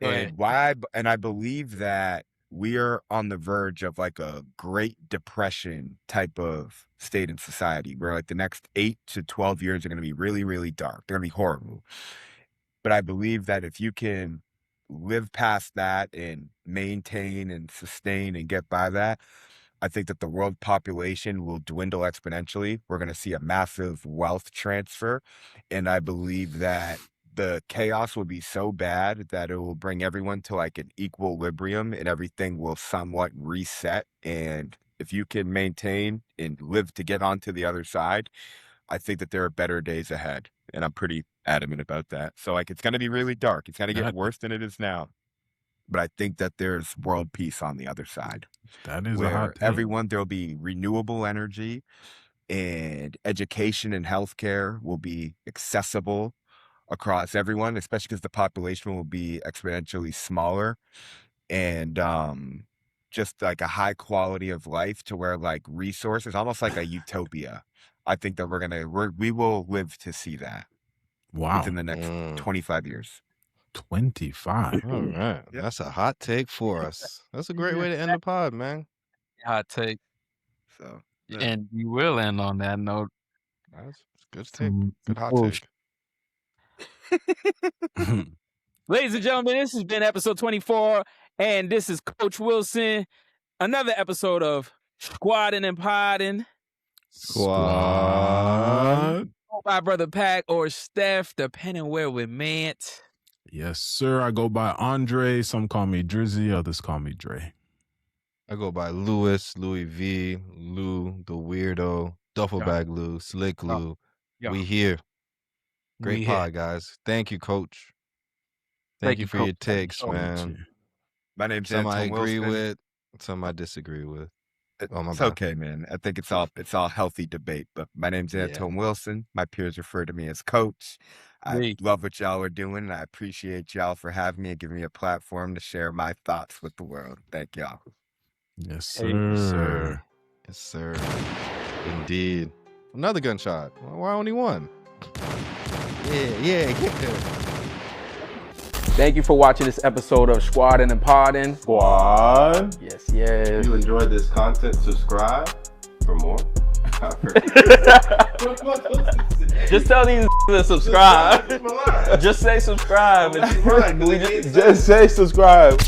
And I believe that we are on the verge of like a Great Depression type of state in society where like the next 8 to 12 years are going to be really, really dark. They're going to be horrible. But I believe that if you can live past that and maintain and sustain and get by that, I think that the world population will dwindle exponentially. We're going to see a massive wealth transfer. And I believe that the chaos will be so bad that it will bring everyone to like an equilibrium and everything will somewhat reset. And if you can maintain and live to get onto the other side, I think that there are better days ahead. And I'm pretty adamant about that. So like, it's going to be really dark. It's going to get worse than it is now. But I think that there's world peace on the other side. That is where a hot take. There'll be renewable energy and education and healthcare will be accessible across everyone, especially because the population will be exponentially smaller, and just like a high quality of life to where like resources, almost like a utopia. I think that we will live to see that within the next 25 years. 25. All right. Yep. That's a hot take for us. That's a great way to end the pod, man. Hot take. So, and you will end on that note. That's good take. Good hot take. Ladies and gentlemen, this has been episode 24, and this is Coach Wilson. Another episode of Squaddin and Poddin. Squad. My brother Pac or Steph, depending where we met. Yes, sir. I go by Andre. Some call me Drizzy. Others call me Dre. I go by Louis V, Lou, the weirdo, duffel bag Lou, slick Lou. We here. Great pod, guys. Thank you, Coach. Thank you for your takes, man. My name's Some Antone I agree Wilson. with, some I disagree with. It's okay, man. I think it's all healthy debate. But my name's Antone Wilson. My peers refer to me as Coach. I love what y'all are doing, and I appreciate y'all for having me and giving me a platform to share my thoughts with the world. Thank y'all. Yes, sir. Yes, sir. Yes, sir. Indeed. Another gunshot. Why only one? Yeah. Thank you for watching this episode of Squaddin and Poddin. Squad. Yes. If you enjoyed this content, subscribe for more. Just tell these to subscribe. Just say subscribe. Just say subscribe.